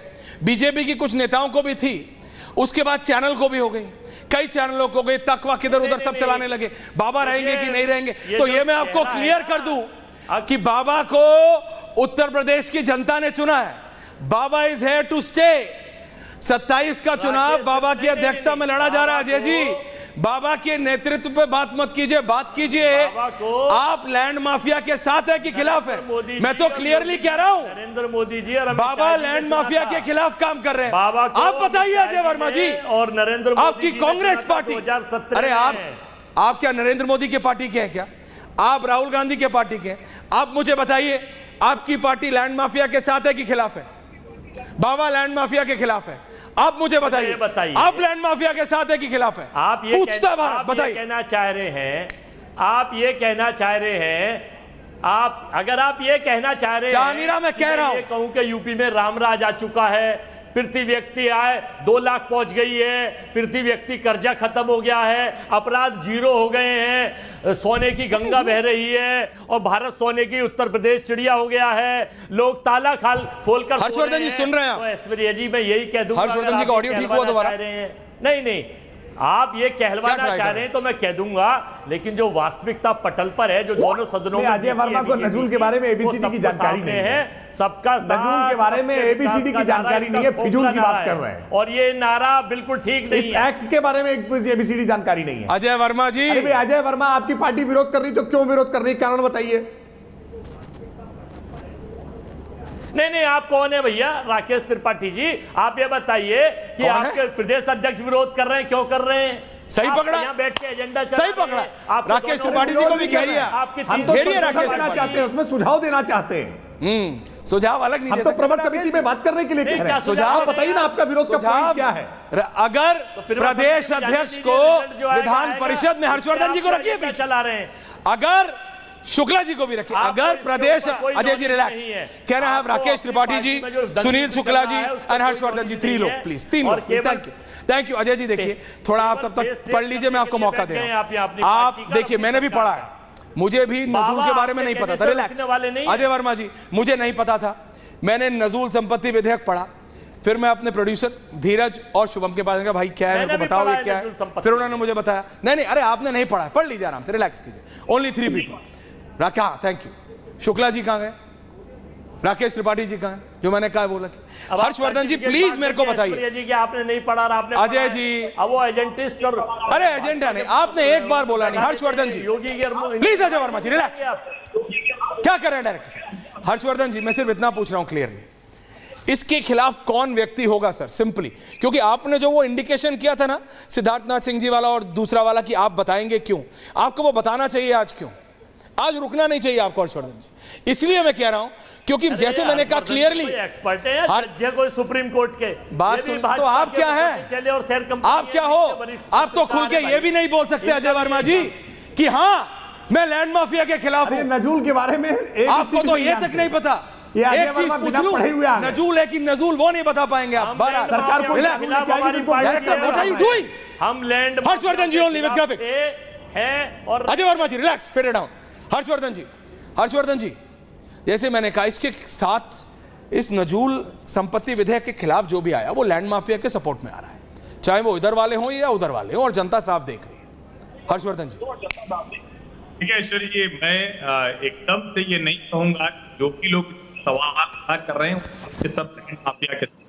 बीजेपी की कुछ नेताओं को भी थी, उसके बाद चैनल को भी हो गई, कई चैनलों को गई, तकवा किधर उधर सब चलाने लगे, बाबा रहेंगे कि नहीं रहेंगे। तो ये मैं आपको क्लियर कर दूं कि बाबा को उत्तर प्रदेश की जनता ने चुना है। बाबा इज हेयर टू स्टे। 27 का चुनाव बाबा की अध्यक्षता में लड़ा जा रहा है। अजय जी, बाबा के नेतृत्व पे बात मत कीजिए, बात कीजिए आप लैंड माफिया के साथ है कि खिलाफ है। मैं तो क्लियरली कह रहा हूं, नरेंद्र मोदी जी और बाबा लैंड माफिया के खिलाफ काम कर रहे हैं। आप बताइए अजय वर्मा जी, और नरेंद्र आपकी कांग्रेस पार्टी, अरे आप क्या नरेंद्र मोदी के पार्टी के हैं क्या? आप राहुल गांधी के पार्टी के? आप मुझे बताइए, आपकी पार्टी लैंड माफिया के साथ है कि खिलाफ है? बाबा लैंड माफिया के खिलाफ है, आप मुझे बताइए। आप लैंड माफिया के साथ है कि खिलाफ है? आप ये पूछता भारत, बताइए। कहना चाह रहे हैं, आप ये कहना चाह रहे हैं, आप अगर आप ये कहना चाह रहे हैं, मैं कह रहा हूं, कहूं कि यूपी में रामराज आ चुका है, प्रति व्यक्ति आय 2 लाख पहुंच गई है, प्रति व्यक्ति कर्जा खत्म हो गया है, अपराध 0 हो गए हैं, सोने की गंगा बह रही है और भारत सोने की उत्तर प्रदेश चिड़िया हो गया है, लोग ताला खोलकर। हर्षवर्धन जी सुन रहे हैं? तो ऐश्वर्या जी, मैं यही कह दूंगा, हर्षवर्धन जी का ऑडियो ठीक हुआ दोबारा? नहीं, आप ये कहलवाना क्या try चाह रहे हैं तो मैं कह दूंगा, लेकिन जो वास्तविकता पटल पर है, जो दोनों सदनों में अजय वर्मा को नजूल के बारे में एबीसीडी की जानकारी नहीं है। सबका नजूल के बारे में एबीसीडी की जानकारी नहीं है, फिजूल की बात कर रहे हैं। और ये नारा बिल्कुल ठीक नहीं इस है। एक्ट के बारे में एबीसीडी जानकारी नहीं है। अजय वर्मा जी, अरे भाई अजय वर्मा, आपकी पार्टी विरोध कर रही तो क्यों विरोध कर रही, कारण बताइए। नहीं, आप कौन है भैया? राकेश त्रिपाठी जी, आप ये बताइए कि आपके प्रदेश अध्यक्ष विरोध कर रहे हैं, क्यों कर रहे हैं? सही पकड़ा, यहाँ बैठ के एजेंडा सही पकड़ा। राकेश त्रिपाठी जी को भी घेरिए, हम तो घेरिए राकेश चाहते हैं, उसमें सुझाव देना चाहते हैं। सुझाव अलग नहीं हम दे तो सकते। प्रवर समिति में बात करने के लिए कह रहे हैं। सुझाव बताइए ना, आपका विरोध का पॉइंट क्या है? अगर प्रदेश अध्यक्ष को विधान परिषद में हर्षवर्धन जी को रखिए, चला रहे हैं। अगर शुक्ला जी को भी रखिए, अगर प्रदेश, अजय जी रिलैक्स, कह रहे हैं राकेश त्रिपाठी जी, सुनील शुक्ला जी और हर्षवर्धन जी, 3 लोग प्लीज, 3 लोग, थैंक यू। अजय जी देखिए, थोड़ा आप तब तक पढ़ लीजिए, मैं आपको मौका दे रहा हूं। आप देखिए, मैंने भी पढ़ा है, मुझे भी नजूल के बारे में नहीं पता था। रिलैक्स अजय वर्मा जी, मुझे नहीं पता था, मैंने नजूल संपत्ति विधेयक पढ़ा, फिर मैं अपने प्रोड्यूसर धीरज और शुभम के पास गया, भाई क्या है, मेरे को बताओ ये क्या है। फिर उन्होंने मुझे बताया, नहीं, अरे आपने नहीं पढ़ा है, पढ़ लीजिए आराम से, रिलैक्स कीजिए। Only 3 people. राका, थैंक यू। शुक्ला जी कहां गए? राकेश त्रिपाठी जी कहां हैं? जो मैंने कहा बोला कि हर्षवर्धन जी प्लीज मेरे को बताइए जी कि आपने नहीं पढ़ा, आपने अजय जी, अब वो एजेंटिस्ट और अरे एजेंडा नहीं, आपने एक बार बोला नहीं। हर्षवर्धन जी योगी प्लीज, अजय वर्मा जी रिलैक्स, क्या कर रहे हैं डायरेक्टर? हर्षवर्धन जी, मैं सिर्फ इतना पूछ रहा हूं क्लियरली, इसके खिलाफ कौन व्यक्ति होगा सर? सिंपली क्योंकि आपने जो वो इंडिकेशन किया था ना सिद्धार्थनाथ सिंह जी वाला और दूसरा वाला कि आप बताएंगे क्यों, आपको वो बताना चाहिए आज। क्यों आज रुकना नहीं चाहिए आपको हर्षवर्धन जी? इसलिए मैं कह रहा हूं क्योंकि जैसे मैंने कहा क्लियरली, एक्सपर्ट है कोई सुप्रीम कोर्ट के बात सुन, तो आप क्या है, चले और शेयर कंपनी आप क्या हो? आप तो खुल के ये भी नहीं बोल सकते अजय वर्मा जी कि हाँ मैं लैंड माफिया के खिलाफ हूं। नजूल के बारे में आपको तो ये तक नहीं पता। एक चीज पूछ लूं, नजूल है कि नजूल, वो नहीं बता पाएंगे आप। सरकार को हम land Harshvardhan ji only with graphics है। और Ajay Verma ji relax, fade down. Harshvardhan ji, जैसे मैंने कहा, इसके साथ इस नजूल संपत्ति विधेयक के खिलाफ जो भी आया वो लैंड माफिया के सपोर्ट में आ रहा है, चाहे वो इधर वाले हों या उधर वाले हों, और जनता साफ देख रही है। हर्षवर्धन जी, ठीक है ईश्वरी जी, मैं एकदम से ये नहीं कहूंगा जो भी लोग सवाल कर रहे हैं ये सब लैंड माफिया के साथ,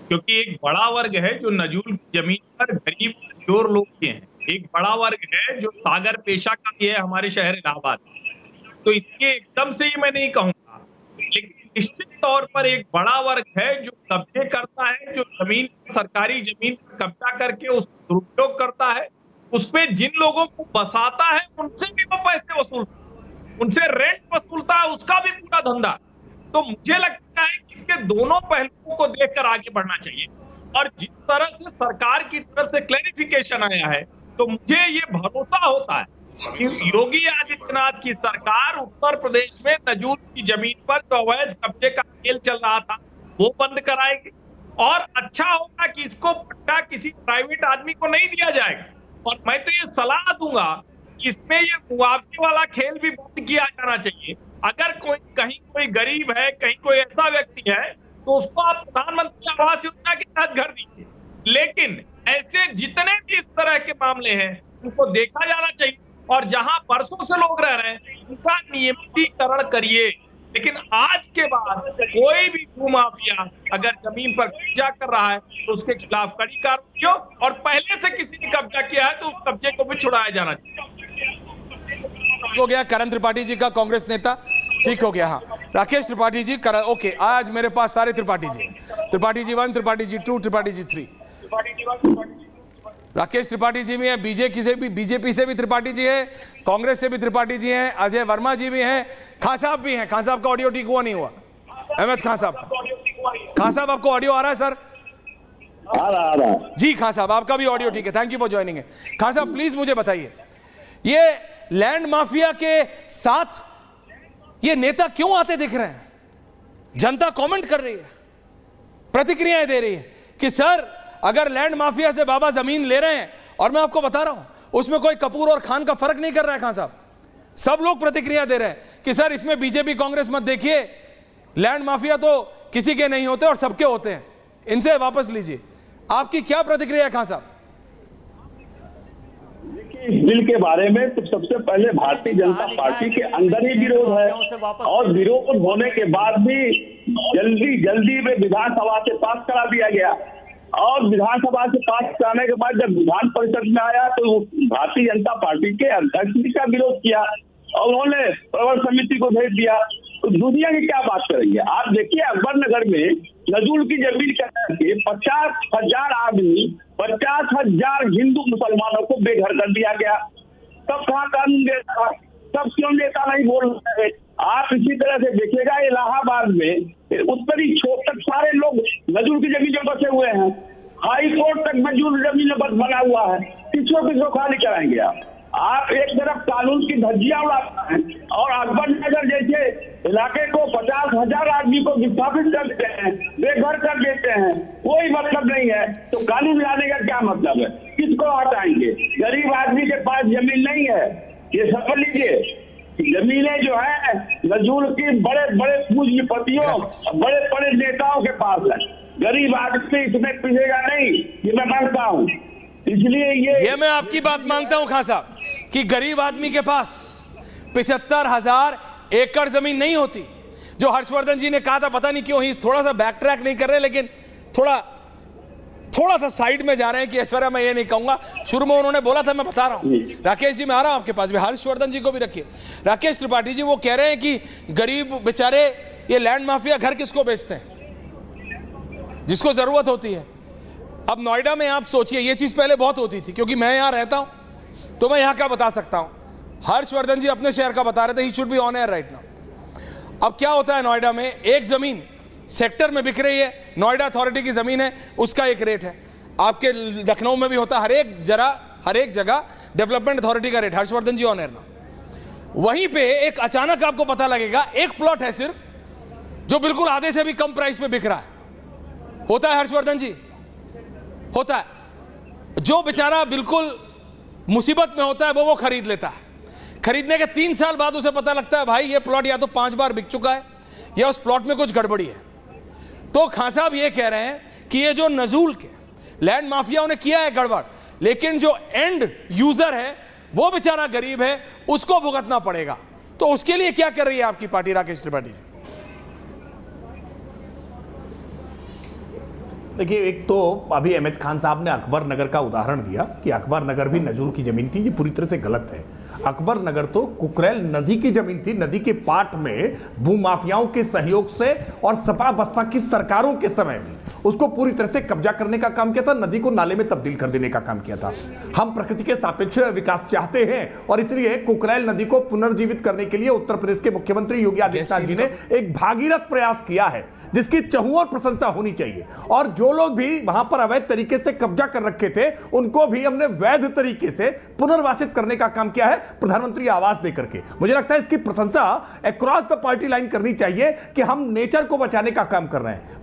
क्योंकि एक बड़ा वर्ग है जो नजूल जमीन पर गरीब जोर लोग के हैं, एक बड़ा वर्ग है जो सागर पेशा का भी है हमारे शहर इलाहाबाद। तो इसके एकदम से ही मैं नहीं कहूंगा, लेकिन निश्चित तौर पर एक बड़ा वर्ग है जो कब्जे करता है, जो जमीन, सरकारी जमीन पर कब्जा करके उसका दुरुपयोग करता है, उस पे जिन लोगों को बसाता है उनसे भी वो पैसे वसूलता है, उनसे रेंट वसूलता है, उसका भी पूरा धंधा। तो मुझे लगता है कि इसके दोनों पहलुओं को देखकर आगे बढ़ना चाहिए। और जिस तरह से सरकार की तरफ से क्लैरिफिकेशन आया है, तो मुझे ये भरोसा होता है कि योगी आदित्यनाथ की सरकार उत्तर प्रदेश में नजूल की जमीन पर जो अवैध कब्जे का खेल चल रहा था वो बंद कराएगी। और अच्छा होगा कि इसको पट्टा किसी प्राइवेट आदमी को नहीं दिया जाएगा। और मैं तो ये सलाह दूंगा कि इसमें ये मुआवजे वाला खेल भी बंद किया जाना चाहिए। अगर कहीं कोई गरीब है, कहीं कोई ऐसा व्यक्ति है, तो उसको आप प्रधानमंत्री आवास योजना के तहत घर दीजिए, लेकिन ऐसे जितने भी इस तरह के मामले हैं उनको देखा जाना चाहिए, और जहां बरसों से लोग रह रहे हैं उनका नियमितीकरण करिए। लेकिन आज के बाद कोई भी भूमाफिया अगर जमीन पर कब्जा कर रहा है तो उसके खिलाफ कड़ी कार्रवाई हो, और पहले से किसी ने कब्जा किया है तो उस कब्जे को भी छुड़ाया जाना चाहिए। हो गया करण त्रिपाठी जी का कांग्रेस नेता, ठीक हो गया। हाँ, राकेश त्रिपाठी जी, करण, ओके। आज मेरे पास सारे त्रिपाठी जी, त्रिपाठी जी 1, त्रिपाठी जी 2, त्रिपाठी जी 3। राकेश त्रिपाठी जी भी हैं, बीजेपी से भी त्रिपाठी जी है, कांग्रेस से भी त्रिपाठी जी हैं, अजय वर्मा जी भी हैं, खान साहब भी हैं। खान साहब का ऑडियो ठीक हुआ नहीं हुआ? अहमद खान साहब का। खान साहब आपको ऑडियो आ रहा है सर? आ रहा जी खान साहब, आपका भी ऑडियो ठीक है, thank you for joining. Khan साहब प्लीज मुझे बताइए, ये लैंड माफिया के साथ ये नेता क्यों आते दिख रहे हैं? जनता कमेंट कर रही है, प्रतिक्रियाएं दे रही है कि सर अगर लैंड माफिया से बाबा जमीन ले रहे हैं, और मैं आपको बता रहा हूं उसमें कोई कपूर और खान का फर्क नहीं कर रहा है। खान साहब, सब लोग प्रतिक्रिया दे रहे हैं कि सर इसमें बीजेपी कांग्रेस मत देखिए, लैंड माफिया तो किसी के नहीं होते और सबके होते हैं, इनसे वापस लीजिए। आपकी क्या प्रतिक्रिया है खान साहब? इस बिल के बारे में तो सबसे पहले भारतीय जनता पार्टी के अंदर ही विरोध है, और विरोध होने के बाद भी जल्दी में विधानसभा से पास करा दिया गया, और विधानसभा से पास कराने के बाद जब विधान परिषद में आया तो भारतीय जनता पार्टी के अध्यक्ष ने का विरोध किया और उन्होंने प्रवर समिति को भेज दिया। तो दुनिया की क्या बात करेंगे? आप देखिए, अकबर नगर में नजूल की जमीन करके 50,000 आदमी, 50,000 हिंदू मुसलमानों को बेघर कर दिया गया। तब कहाँ कानून देता? तब क्यों देता नहीं बोल रहे? आप इसी तरह से देखिएगा, इलाहाबाद में उत्तरी छोर तक सारे लोग नजूल की जमीन में बसे हुए हैं। हाई कोर्ट तक नजूल जमीन में बना हुआ है। किसको खाली कराएंगे आप एक तरफ कानून की धज्जियां उड़ाते हैं और अकबर नगर जैसे इलाके को 50,000 आदमी को विस्थापित कर देते हैं, बेघर कर देते हैं, कोई मतलब नहीं है। तो कानून लाने का क्या मतलब है? किसको हटाएंगे? गरीब आदमी के पास जमीन नहीं है, ये समझ लीजिए। जमीनें जो है नजूल की बड़े बड़े पूंजीपतियों, बड़े बड़े नेताओं के पास है। गरीब आदमी इसमें पिछेगा नहीं, ये मैं मानता हूँ। इसलिए ये मैं आपकी बात मानता हूं खान साहब कि गरीब आदमी के पास 75,000 एकड़ जमीन नहीं होती। जो हर्षवर्धन जी ने कहा था, पता नहीं क्यों ही थोड़ा सा बैक ट्रैक नहीं कर रहे, लेकिन थोड़ा सा साइड में जा रहे हैं कि ऐश्वर्या, मैं ये नहीं कहूंगा, शुरू में उन्होंने बोला था, मैं बता रहा हूं। राकेश जी, मैं आ रहा हूं आपके पास भी, हर्षवर्धन जी को भी रखिए। राकेश त्रिपाठी जी वो कह रहे हैं कि गरीब बेचारे ये लैंड माफिया घर किसको बेचते हैं? जिसको जरूरत होती है। अब नोएडा में आप सोचिए, ये चीज पहले बहुत होती थी, क्योंकि मैं यहां रहता हूं तो मैं यहां का बता सकता हूं। हर्षवर्धन जी अपने शहर का बता रहे थे, he should be on air right now. अब क्या होता है, नोएडा में एक जमीन सेक्टर में बिक रही है, नोएडा अथॉरिटी की जमीन है, उसका एक रेट है। आपके लखनऊ में भी होता है, हर एक जगह डेवलपमेंट अथॉरिटी का rate. Harshvardhan ji on air now. वहीं पे एक अचानक आपको पता लगेगा, एक प्लॉट है सिर्फ जो बिल्कुल आधे से भी कम प्राइस पे बिक रहा है। होता है हर्षवर्धन जी, होता है। जो बेचारा बिल्कुल मुसीबत में होता है वो खरीद लेता है। खरीदने के 3 साल बाद उसे पता लगता है, भाई ये प्लॉट या तो 5 बार बिक चुका है या उस प्लॉट में कुछ गड़बड़ी है। तो खान साहब ये कह रहे हैं कि ये जो नजूल के लैंड माफियाओं ने किया है गड़बड़, लेकिन जो एंड यूजर है वो बेचारा गरीब है, उसको भुगतना पड़ेगा। तो उसके लिए क्या कर रही है आपकी पार्टी, राकेश त्रिपाठी? देखिए, एक तो अभी एमएच खान साहब ने अकबर नगर का उदाहरण दिया कि अकबर नगर भी नजूल की जमीन थी। ये पूरी तरह से गलत है। अकबर नगर तो कुकरेल नदी की जमीन थी। नदी के पाट में भूमाफियाओं के सहयोग से और सपा बसपा की सरकारों के समय में उसको पूरी तरह से कब्जा करने का काम किया था, नदी को नाले में तब्दील कर देने का काम किया था। हम प्रकृति के सापेक्ष विकास चाहते हैं और इसलिए कुकरेल नदी को पुनर्जीवित करने के लिए उत्तर प्रदेश के मुख्यमंत्री योगी आदित्यनाथ जी ने एक भागीरथ प्रयास किया है, जिसकी चहुओर प्रशंसा होनी चाहिए। और जो लोग भी वहां पर अवैध तरीके से कब्जा कर रखे थे, उनको भी हमने वैध तरीके से पुनर्वासित करने का काम किया है, प्रधानमंत्री आवास देकर के। मुझे लगता है इसकी प्रशंसा अक्रॉस द पार्टी लाइन करनी चाहिए कि हम नेचर को बचाने का काम कर रहे हैं।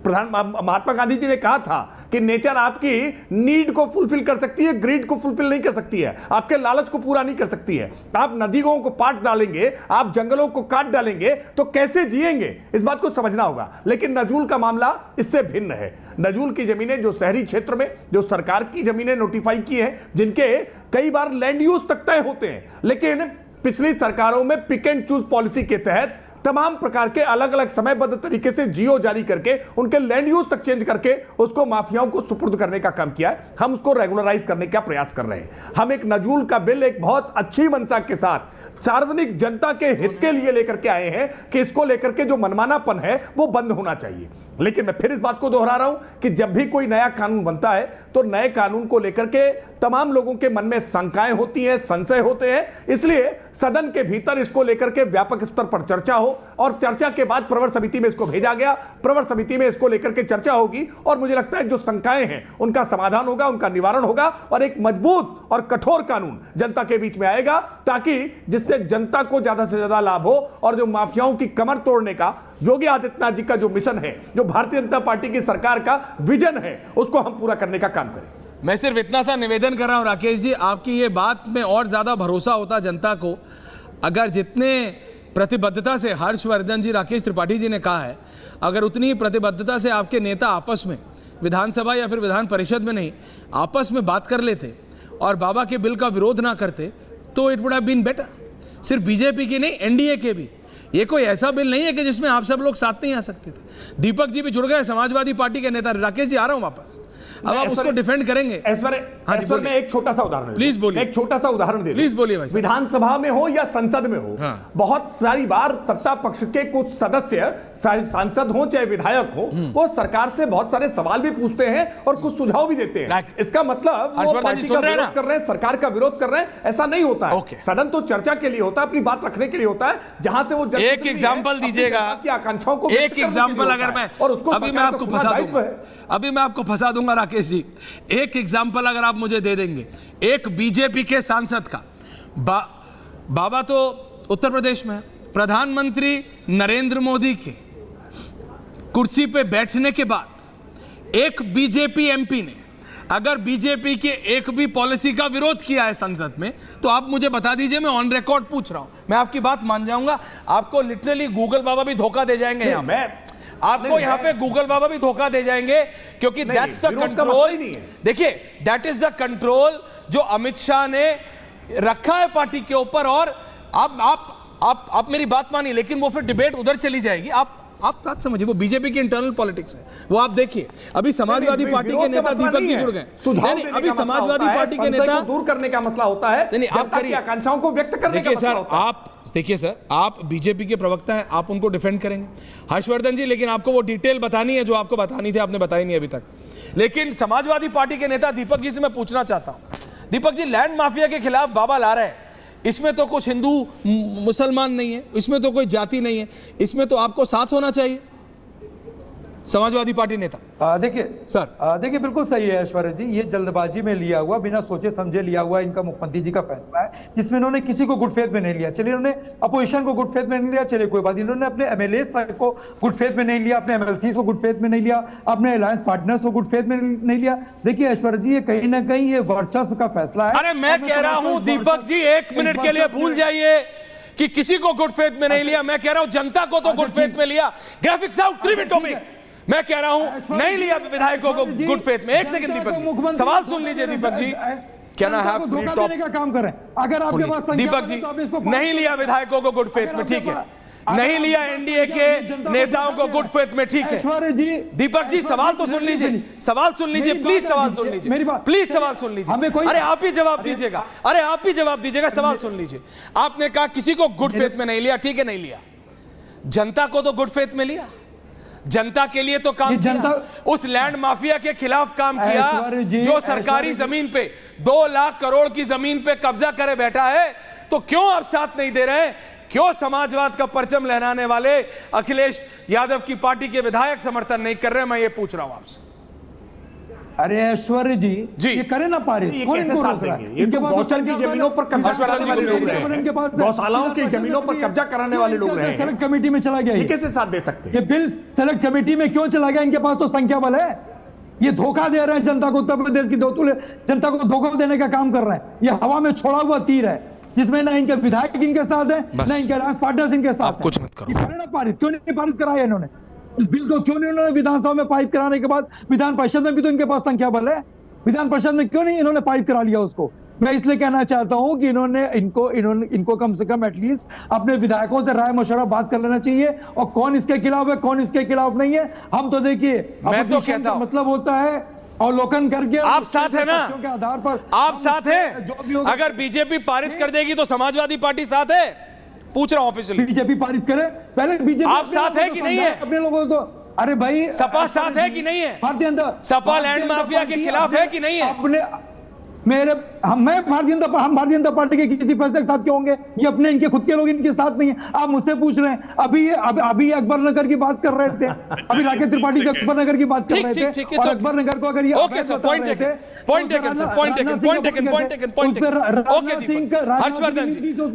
महात्मा गांधी जी ने कहा था कि नेचर आपकी नीड को फुलफिल कर सकती है, ग्रीड को फुलफिल नहीं कर सकती है, आपके लालच को पूरा नहीं कर सकती है। आप नदियों को पाट डालेंगे, आप जंगलों को काट डालेंगे तो कैसे जिएंगे, इस बात को समझना होगा। लेकिन नजूल का मामला इससे भिन्न है। नजूल की जमीनें जो शहरी क्षेत्र में जो सरकार की जमीनें नोटिफाई की हैं, जिनके कई बार लैंड यूज तक तय होते हैं, लेकिन पिछली सरकारों में पिक एंड चूज पॉलिसी के तहत तमाम प्रकार के अलग अलग समयबद्ध तरीके से जियो जारी करके उनके लैंड यूज तक चेंज करके उसको माफियाओं को सुपुर्द करने का काम किया है। हम उसको रेगुलराइज करने का प्रयास कर रहे हैं। हम एक नजूल का बिल एक बहुत अच्छी मंशा के साथ सार्वजनिक जनता के हित के लिए लेकर के आए हैं कि इसको लेकर के जो मनमानापन है वो बंद होना चाहिए। लेकिन मैं फिर इस बात को दोहरा रहा हूं कि जब भी कोई नया कानून बनता है तो नए कानून को लेकर के तमाम लोगों के मन में शंकाएं होती हैं, संशय होते हैं। इसलिए सदन के भीतर इसको लेकर के व्यापक स्तर पर चर्चा हो और चर्चा के बाद प्रवर समिति में इसको भेजा गया, प्रवर समिति में इसको लेकर के चर्चा होगी और मुझे लगता है जो शंकाएं हैं उनका समाधान होगा, उनका निवारण होगा और एक मजबूत और कठोर कानून जनता के बीच में आएगा, ताकि जिससे जनता को ज्यादा से ज्यादा लाभ हो और जो माफियाओं की कमर तोड़ने का योगी आदित्यनाथ जी का जो मिशन है, जो भारतीय जनता पार्टी की सरकार का विजन है, उसको हम पूरा करने का काम करें। मैं सिर्फ इतना सा निवेदन कर रहा हूं राकेश जी, आपकी ये बात में और ज्यादा भरोसा होता जनता को अगर जितने प्रतिबद्धता से हर्षवर्धन जी, राकेश त्रिपाठी जी ने कहा है, अगर उतनी ही प्रतिबद्धता से आपके नेता आपस में विधानसभा या फिर विधान परिषद में नहीं आपस में बात कर लेते और बाबा के बिल का विरोध ना करते तो it would have been better. सिर्फ बीजेपी की नहीं, एनडीए के भी। ये कोई ऐसा बिल नहीं है कि जिसमें आप सब लोग साथ नहीं आ सकते थे। दीपक जी भी जुड़ गए, समाजवादी पार्टी के नेता। राकेश जी आ रहा हूं वापस, अब आप उसको डिफेंड करेंगे। ऐश्वर्य में एक छोटा सा उदाहरण प्लीज बोलिए, एक छोटा सा उदाहरण दे। प्लीज बोलिए भाई। विधानसभा में हो या संसद में हो, बहुत सारी बार सत्ता पक्ष के कुछ सदस्य, सांसद हो चाहे विधायक हो, वो सरकार से बहुत सारे सवाल भी पूछते हैं और कुछ सुझाव भी देते हैं। इसका मतलब वो पार्टी का विरोध कर रहे हैं, सरकार का विरोध कर रहे हैं, ऐसा नहीं होता है। सदन तो चर्चा के लिए होता है, अपनी बात रखने के लिए होता है, जहां से वो एक एग्जाम्पल दीजिएगा की आकांक्षाओं को। एक एग्जाम्पल अगर मैं, और उसको अभी मैं आपको फंसा दूंगा, अभी मैं आपको फंसा दूंगा राकेश जी। एक एग्जाम्पल अगर आप मुझे दे देंगे, एक बीजेपी के सांसद का, बाबा तो उत्तर प्रदेश में है, प्रधानमंत्री नरेंद्र मोदी के कुर्सी पे बैठने के बाद एक बीजेपी एमपी ने अगर बीजेपी के एक भी पॉलिसी का विरोध किया है संसद में, तो आप मुझे बता दीजिए। मैं ऑन रिकॉर्ड पूछ रहा हूं, मैं आपकी बात मान जाऊंगा। आपको लिटरली गूगल बाबा भी धोखा दे जाएंगे यहां पे, आपको यहां पे गूगल बाबा भी धोखा दे जाएंगे, क्योंकि दैट्स द कंट्रोल। देखिए, दैट इज द कंट्रोल जो अमित शाह ने रखा है पार्टी के ऊपर। और आप मेरी बात मानिए, लेकिन वो फिर डिबेट उधर चली जाएगी। आप बात समझिए, वो बीजेपी की इंटरनल पॉलिटिक्स है, वो आप देखिए। अभी समाजवादी पार्टी के नेता दीपक जी जुड़ गए। नहीं, अभी समाजवादी पार्टी के नेता दूर करने का मसला होता है, नहीं आप करिए, आकांक्षाओं को व्यक्त करने का मसला होता है। आप देखिए सर, आप बीजेपी के प्रवक्ता हैं, आप उनको डिफेंड करेंगे, हर्षवर्धन जी, लेकिन आपको वो डिटेल बतानी है जो आपको बतानी थी, आपने बताई नहीं अभी तक। लेकिन समाजवादी पार्टी के नेता दीपक जी से मैं पूछना चाहता हूं, दीपक जी, लैंड माफिया के खिलाफ बाबा ला रहे हैं, इसमें तो कुछ हिंदू मुसलमान नहीं है, इसमें तो कोई जाति नहीं है, इसमें तो आपको साथ होना चाहिए समाजवादी पार्टी नेता। देखिए सर, देखिए बिल्कुल सही है ऐश्वर्य जी, ये जल्दबाजी में लिया हुआ, बिना सोचे समझे लिया हुआ इनका मुख्यमंत्री जी का फैसला है, जिसमें इन्होंने किसी को गुड फेथ में नहीं लिया। चलिए, इन्होंने अपोजिशन को गुड फेथ में नहीं लिया, चलिए कोई बात नहीं। इन्होंने अपने एमएलए को गुड फेथ में नहीं लिया, अपने एमएलसी को गुड फेथ में नहीं लिया, अपने अलायंस पार्टनर्स को गुड फेथ में नहीं लिया। देखिए ऐश्वर्य जी, ये कहीं ना कहीं ये वर्चस्व का फैसला है। अरे मैं कह रहा हूं दीपक जी, एक मिनट के लिए भूल जाइए कि किसी को गुड फेथ में नहीं लिया। मैं कह रहा हूं जनता को तो गुड फेथ में लिया। ग्राफिक्स आउट, त्रिविटोमिक, मैं कह रहा हूं नहीं लिया विधायकों को गुड फेथ में। एक सेकंड दीपक जी, सवाल सुन लीजिए Deepak ji. Can I have three top का काम करें? अगर आपके पास दीपक जी, नहीं लिया विधायकों को गुड फेथ में, ठीक है, नहीं लिया एनडीए के नेताओं को गुड फेथ में, ठीक है। दीपक जी, सवाल तो सुन लीजिए, सवाल सुन लीजिए प्लीज, सवाल सुन लीजिए प्लीज, सवाल सुन लीजिए। अरे आप ही जवाब दीजिएगा, अरे आप ही जवाब दीजिएगा, सवाल सुन लीजिए। आपने कहा किसी को गुड फेथ में नहीं लिया, ठीक है, नहीं लिया। जनता को तो गुड फेथ में लिया, जनता के लिए तो काम किया, उस लैंड माफिया के खिलाफ काम किया जो सरकारी जमीन पे 2 लाख करोड़ की जमीन पे कब्जा करे बैठा है। तो क्यों आप साथ नहीं दे रहे हैं? क्यों समाजवाद का परचम लहराने वाले अखिलेश यादव की पार्टी के विधायक समर्थन नहीं कर रहे? मैं ये पूछ रहा हूं आपसे। अरे ऐश्वर्य जी, ये करे ना पारित, कौन इनको रोक रहा है? ये तो गौचर की जमीनों पर कब्जा कराने वाले लोग रहे हैं, गौशालाओं की जमीनों पर कब्जा कराने वाले लोग रहे हैं। सेलेक्ट कमेटी में चला गया, ये कैसे साथ दे सकते हैं? ये बिल सेलेक्ट कमेटी में क्यों चला गया? इनके पास तो संख्या बल है। ये धोखा दे रहे हैं जनता को, उत्तर प्रदेश की जनता को धोखा देने का काम कर रहे हैं। ये हवा में छोड़ा हुआ तीर है, जिसमें ना इनके विधायक इनके साथ है, ना इनके अलायंस पार्टनर्स इनके साथ। कुछ मत करो, पारित क्यों नहीं पारित कराया इन्होंने? इस बिल को क्यों नहीं उन्होंने विधानसभा में पारित कराने के बाद विधान परिषद में भी तो इनके पास संख्या बल है, विधान परिषद में क्यों नहीं इन्होंने पारित करा लिया उसको? मैं इसलिए कहना चाहता हूं कि इनको कम से कम एटलीस्ट अपने विधायकों से राय मशवरा बात कर लेना चाहिए, और कौन इसके खिलाफ है, कौन इसके खिलाफ नहीं है। हम तो देखिए, मैं तो कहता हूं, मतलब होता है अवलोकन करके आप साथ है ना, के आधार पर आप साथ है। अगर बीजेपी पारित कर देगी तो समाजवादी पार्टी साथ है, पूछ रहा हूं ऑफिशियली। बीजेपी पारित करे, पहले बीजेपी आप साथ है कि नहीं है? अपने लोगों को तो, अरे भाई, सपा साथ है कि नहीं है? भारतीय जनता सपा लैंड माफिया के खिलाफ है कि नहीं है? अपने हम भारतीय जनता पार्टी के किसी फैसले के साथ क्यों होंगे? ये अपने इनके खुद के लोग इनके साथ नहीं है। आप मुझसे पूछ रहे हैं, अभी अकबर नगर की बात कर रहे थे, अभी राकेश त्रिपाठी अकबर नगर की बात कर रहे थे, और अकबर नगर को अगर ये okay sir, point taken,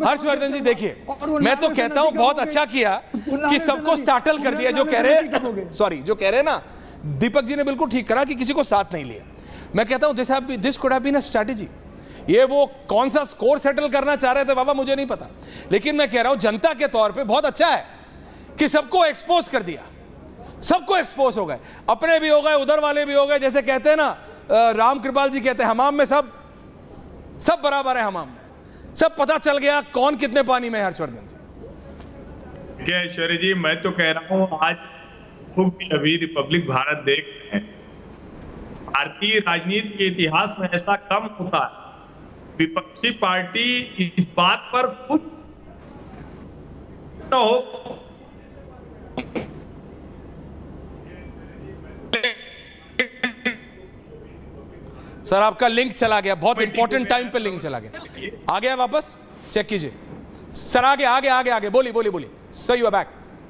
Harshvardhan ji देखिए, मैं तो कहता हूं बहुत अच्छा किया कि सबको स्टार्टल कर दिया। जो कह रहे ना दीपक जी ने बिल्कुल ठीक करा कि किसी को साथ नहीं लिया। मैं कहता हूं this could have been a strategy. ये वो कौन सा स्कोर सेटल करना चाह रहे थे बाबा, मुझे नहीं पता, लेकिन मैं कह रहा हूं जनता के तौर पे बहुत अच्छा है कि सबको एक्सपोज कर दिया, सबको एक्सपोज हो गए, अपने भी हो गए, उधर वाले भी हो गए। जैसे कहते हैं ना, राम कृपाल जी कहते हैं, हमाम में सब सब बराबर है हमाम में, सब पता चल गया कौन कितने पानी में है। हर्षवर्धन जी, क्या ऐश्वर्य जी, मैं तो कह रहा हूं आज अभी रिपब्लिक भारत देख रहे हैं, भारतीय राजनीति के इतिहास में ऐसा कम होता है विपक्षी पार्टी इस बात पर कुछ न हो। सर आपका लिंक चला गया, बहुत इंपॉर्टेंट टाइम पे लिंक चला गया। आ गया वापस, चेक कीजिए सर। आगे आगे आगे आगे बोलिए बोलिए बोलिए, सही हुआ बैक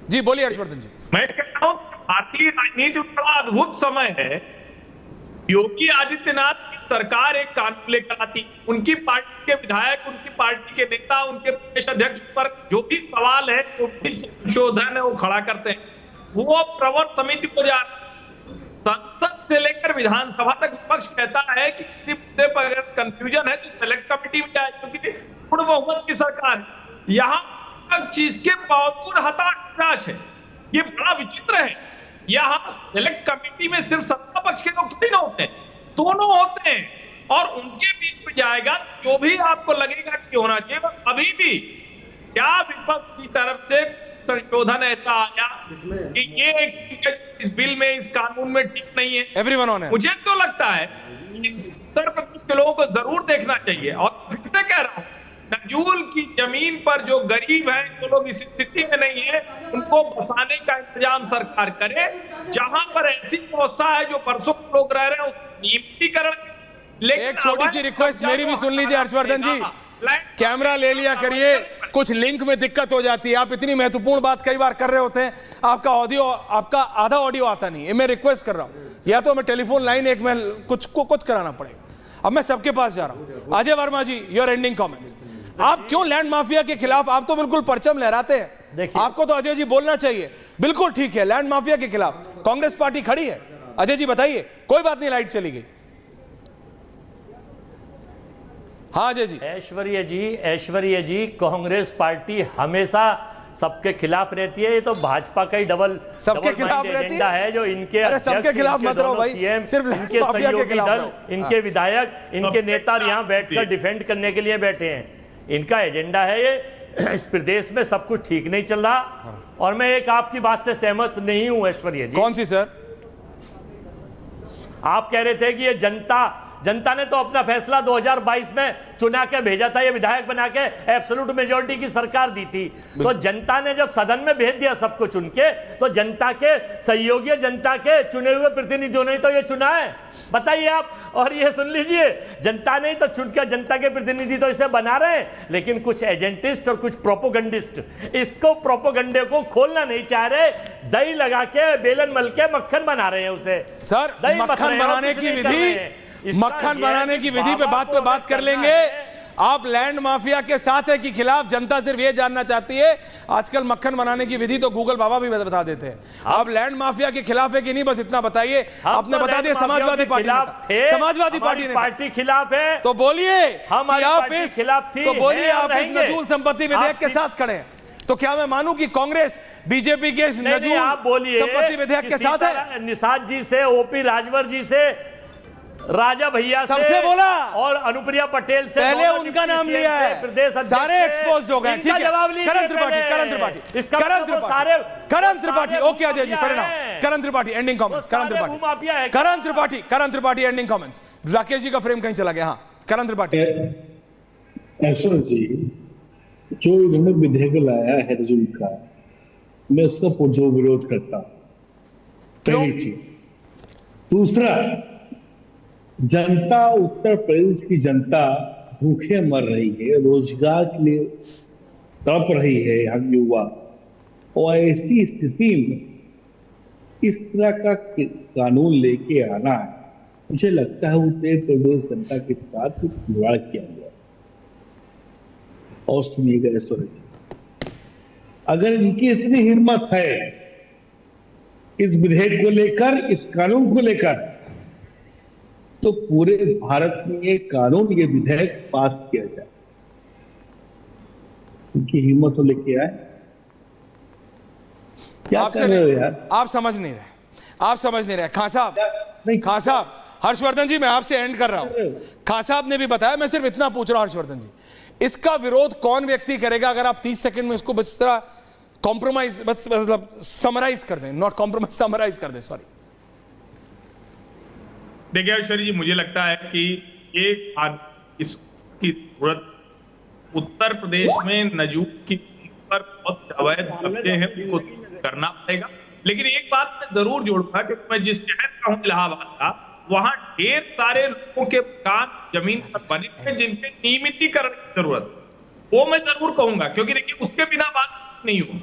जी, बोलिए हर्षवर्धन जी। मैं कह रहा हूं भारतीय राजनीति में बड़ा अद्भुत समय है। योगी आदित्यनाथ की सरकार एक कानून लेकर आती, उनकी पार्टी के विधायक, उनकी पार्टी के नेता, उनके प्रदेश अध्यक्ष पर जो भी सवाल है, जो भी संशोधन है वो खड़ा करते हैं। वो प्रवर समिति को जा, संसद से लेकर विधानसभा तक विपक्ष कहता है कि किसी मुद्दे पर अगर कंफ्यूजन है तो सेलेक्ट कमेटी में जाए, क्योंकि पूर्ण बहुमत की सरकार है। यहां चीज के बावजूद हताश है, ये बड़ा विचित्र है। यहां सेलेक्ट कमेटी में सिर्फ सत्ता पक्ष के लोग थोड़ी ना होते हैं, दोनों होते हैं, और उनके बीच में जाएगा जो भी आपको लगेगा कि होना चाहिए। अभी भी क्या विपक्ष की तरफ से संशोधन ऐसा आया कि ये इस बिल में, इस कानून में ठीक नहीं है। एवरीवन ऑन है। मुझे तो लगता है उत्तर प्रदेश के लोगों को जरूर देखना चाहिए। और फिर से कह रहा हूं, नजूल की जमीन पर जो गरीब हैं, जो लोग इस स्थिति में नहीं है, उनको बसाने का इंतजाम सरकार करे। जहां पर ऐसी व्यवस्था है जो परसों लोग रह रहे हैं, उसका नियमितीकरण। लेकिन एक छोटी सी रिक्वेस्ट मेरी भी सुन लीजिए हर्षवर्धन जी, कैमरा ले लिया करिए, कुछ लिंक में दिक्कत हो जाती है। आप इतनी महत्वपूर्ण बात कई बार कर रहे होते हैं, आपका ऑडियो, आपका आधा ऑडियो आता नहीं है। मैं रिक्वेस्ट कर रहा हूं, या तो मैं टेलीफोन लाइन एक में कुछ कराना पड़ेगा। अब मैं सबके पास जा रहा हूं। अजय वर्मा जी, योर एंडिंग कमेंट्स। आप क्यों लैंड माफिया के खिलाफ, आप तो बिल्कुल परचम लहराते हैं, आपको तो अजय जी बोलना चाहिए। बिल्कुल ठीक है, लैंड माफिया के खिलाफ कांग्रेस पार्टी खड़ी है। अजय जी बताइए। कोई बात नहीं, लाइट चली गई। हाँ अजय जी। ऐश्वर्य जी, कांग्रेस पार्टी हमेशा सबके खिलाफ रहती है। ये तो भाजपा का ही डबल सबके खिलाफ एजेंडा है जो इनके सबके खिलाफ मत रहो भाई, सिर्फ इनके सहयोगी दल, इनके विधायक, इनके नेता यहाँ बैठकर डिफेंड करने के लिए बैठे हैं। इनका एजेंडा है ये। इस प्रदेश में सब कुछ ठीक नहीं चल रहा। और मैं एक आपकी बात से सहमत नहीं हूं ऐश्वर्य जी। कौन सी सर? आप कह रहे थे कि ये जनता ने तो अपना फैसला 2022 में चुना के भेजा था, ये विधायक बना के एब्सोल्यूट मेजोरिटी की सरकार दी थी। तो जनता ने जब सदन में भेज दिया सब कुछ उनके, तो जनता के सहयोगी, जनता के चुने हुए प्रतिनिधियों ने तो ये चुना है। बताइए आप। और ये सुन लीजिए, जनता ने तो चुन के, जनता के प्रतिनिधि तो इसे बना रहे हैं, लेकिन कुछ एजेंटिस्ट और कुछ प्रोपोगंडिस्ट इसको, प्रोपोगंडे को खोलना नहीं चाह रहे। दही लगा के, बेलन मल के मक्खन बना रहे हैं उसे। सर मक्खन बनाने की विधि, मक्खन बनाने की विधि पे बात कर लेंगे। आप लैंड माफिया के साथ है कि खिलाफ? जनता सिर्फ ये जानना चाहती है। आजकल मक्खन बनाने की विधि तो गूगल बाबा भी बता देते हैं। आप लैंड माफिया के खिलाफ है कि नहीं, बस इतना बताइए। आपने बता दिया समाजवादी पार्टी पार्टी खिलाफ है, तो बोलिए हम आप इस खिलाफ थी, तो बोलिए आप इस नजूल संपत्ति विधेयक के साथ खड़े हैं। तो क्या मैं मानूं कि कांग्रेस बीजेपी के नजूल संपत्ति विधेयक के साथ है? निषाद जी से, ओपी राजभर जी से, राजा भैया सबसे बोला और अनुप्रिया पटेल से, पहले उनका नाम लिया है, प्रदेश सारे एक्सपोज्ड हो गए। ठीक है, करण त्रिपाठी ओके अजय जी, करण त्रिपाठी एंडिंग कमेंट्स। करण त्रिपाठी एंडिंग कमेंट्स। राकेश जी का फ्रेम कहीं चला गया। हाँ करण त्रिपाठी। ऐश्वर्य जी, जो इन्होंने विधेयक लाया है नजूल का, मैं उसका पुरजोर विरोध करता हूं। पहली चीज। दूसरा, जनता, उत्तर प्रदेश की जनता भूखे मर रही है, रोजगार के लिए तड़प रही है यहाँ युवा, और ऐसी स्थिति में इस तरह का कानून लेके आना है, मुझे लगता है उत्तर प्रदेश जनता के साथ खिलवाड़ किया गया। और सुनिएगा ऐश्वर्य जी, अगर इनकी इतनी हिम्मत है इस विधेयक को लेकर, इस कानून को लेकर, तो पूरे भारत में ये कानून, ये विधेयक पास किया जाए। उनकी हिम्मत तो लेके आए। क्या कर रहे हो यार? आप समझ नहीं रहे। खान साहब, हर्षवर्धन जी मैं आपसे एंड कर रहा हूं। खान साहब ने भी बताया, मैं सिर्फ इतना पूछ रहा हूं हर्षवर्धन जी, इसका विरोध कौन व्यक्ति करेगा? अगर आप 30 सेकंड में इसको बस इस तरह कॉम्प्रोमाइज, बस मतलब समराइज कर दें, नॉट कॉम्प्रोमाइज, समराइज कर दें, सॉरी। देखिए ऐश्वर्य जी, मुझे लगता है कि एक इसकी जरूरत उत्तर प्रदेश में नजूल की पर बहुत अवैध कब्जे हैं, उनको करना पड़ेगा। लेकिन एक बात मैं जरूर जोड़ूंगा, क्योंकि मैं जिस शहर का हूं इलाहाबाद का, वहां ढेर सारे लोगों के मकान जमीन पर बने हैं जिनके नियमितीकरण की जरूरत, वो मैं जरूर कहूंगा, क्योंकि देखिए उसके बिना बात नहीं हो।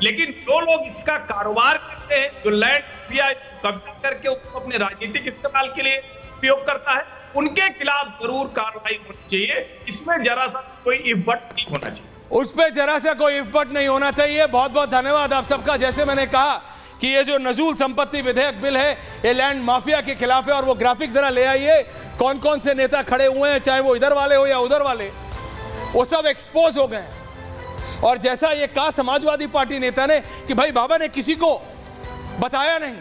लेकिन जो लोग इसका कारोबार करते हैं, जो लैंड या कब्जा करके उसको अपने राजनीतिक इस्तेमाल के लिए उपयोग करता है, उनके खिलाफ जरूर कार्रवाई होनी चाहिए। इसमें जरा सा कोई इफ्फट नहीं होना चाहिए, उस पर जरा सा कोई इफ्फट नहीं होना चाहिए। बहुत बहुत धन्यवाद आप सबका। जैसे मैंने कहा कि ये जो नजूल संपत्ति विधेयक बिल है, ये लैंड माफिया के खिलाफ है। और वो ग्राफिक जरा ले आइए, कौन कौन से नेता खड़े हुए हैं, चाहे वो इधर वाले हो या उधर वाले, वो सब एक्सपोज हो गए हैं। और जैसा ये कहा समाजवादी पार्टी नेता ने कि भाई बाबा ने किसी को बताया नहीं,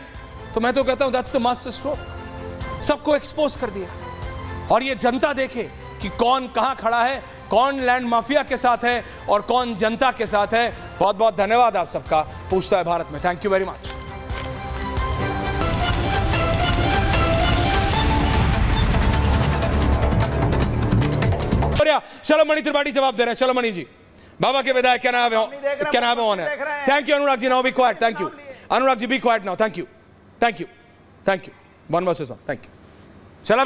तो मैं तो कहता हूं दैट्स द मास्टर स्ट्रोक। सबको एक्सपोज कर दिया, और ये जनता देखे कि कौन कहां खड़ा है, कौन लैंड माफिया के साथ है और कौन जनता के साथ है। बहुत बहुत धन्यवाद आप सबका। पूछता है भारत में, थैंक यू वेरी मच। चलो मणि त्रिपाठी जवाब दे रहे हैं। चलो मणि जी, बाबा के विधायक क्या नाम है? Thank you Anurag ji, now be quiet. Thank you Anurag ji, be quiet now. Thank you, thank you, thank you. 1 versus 1, thank you.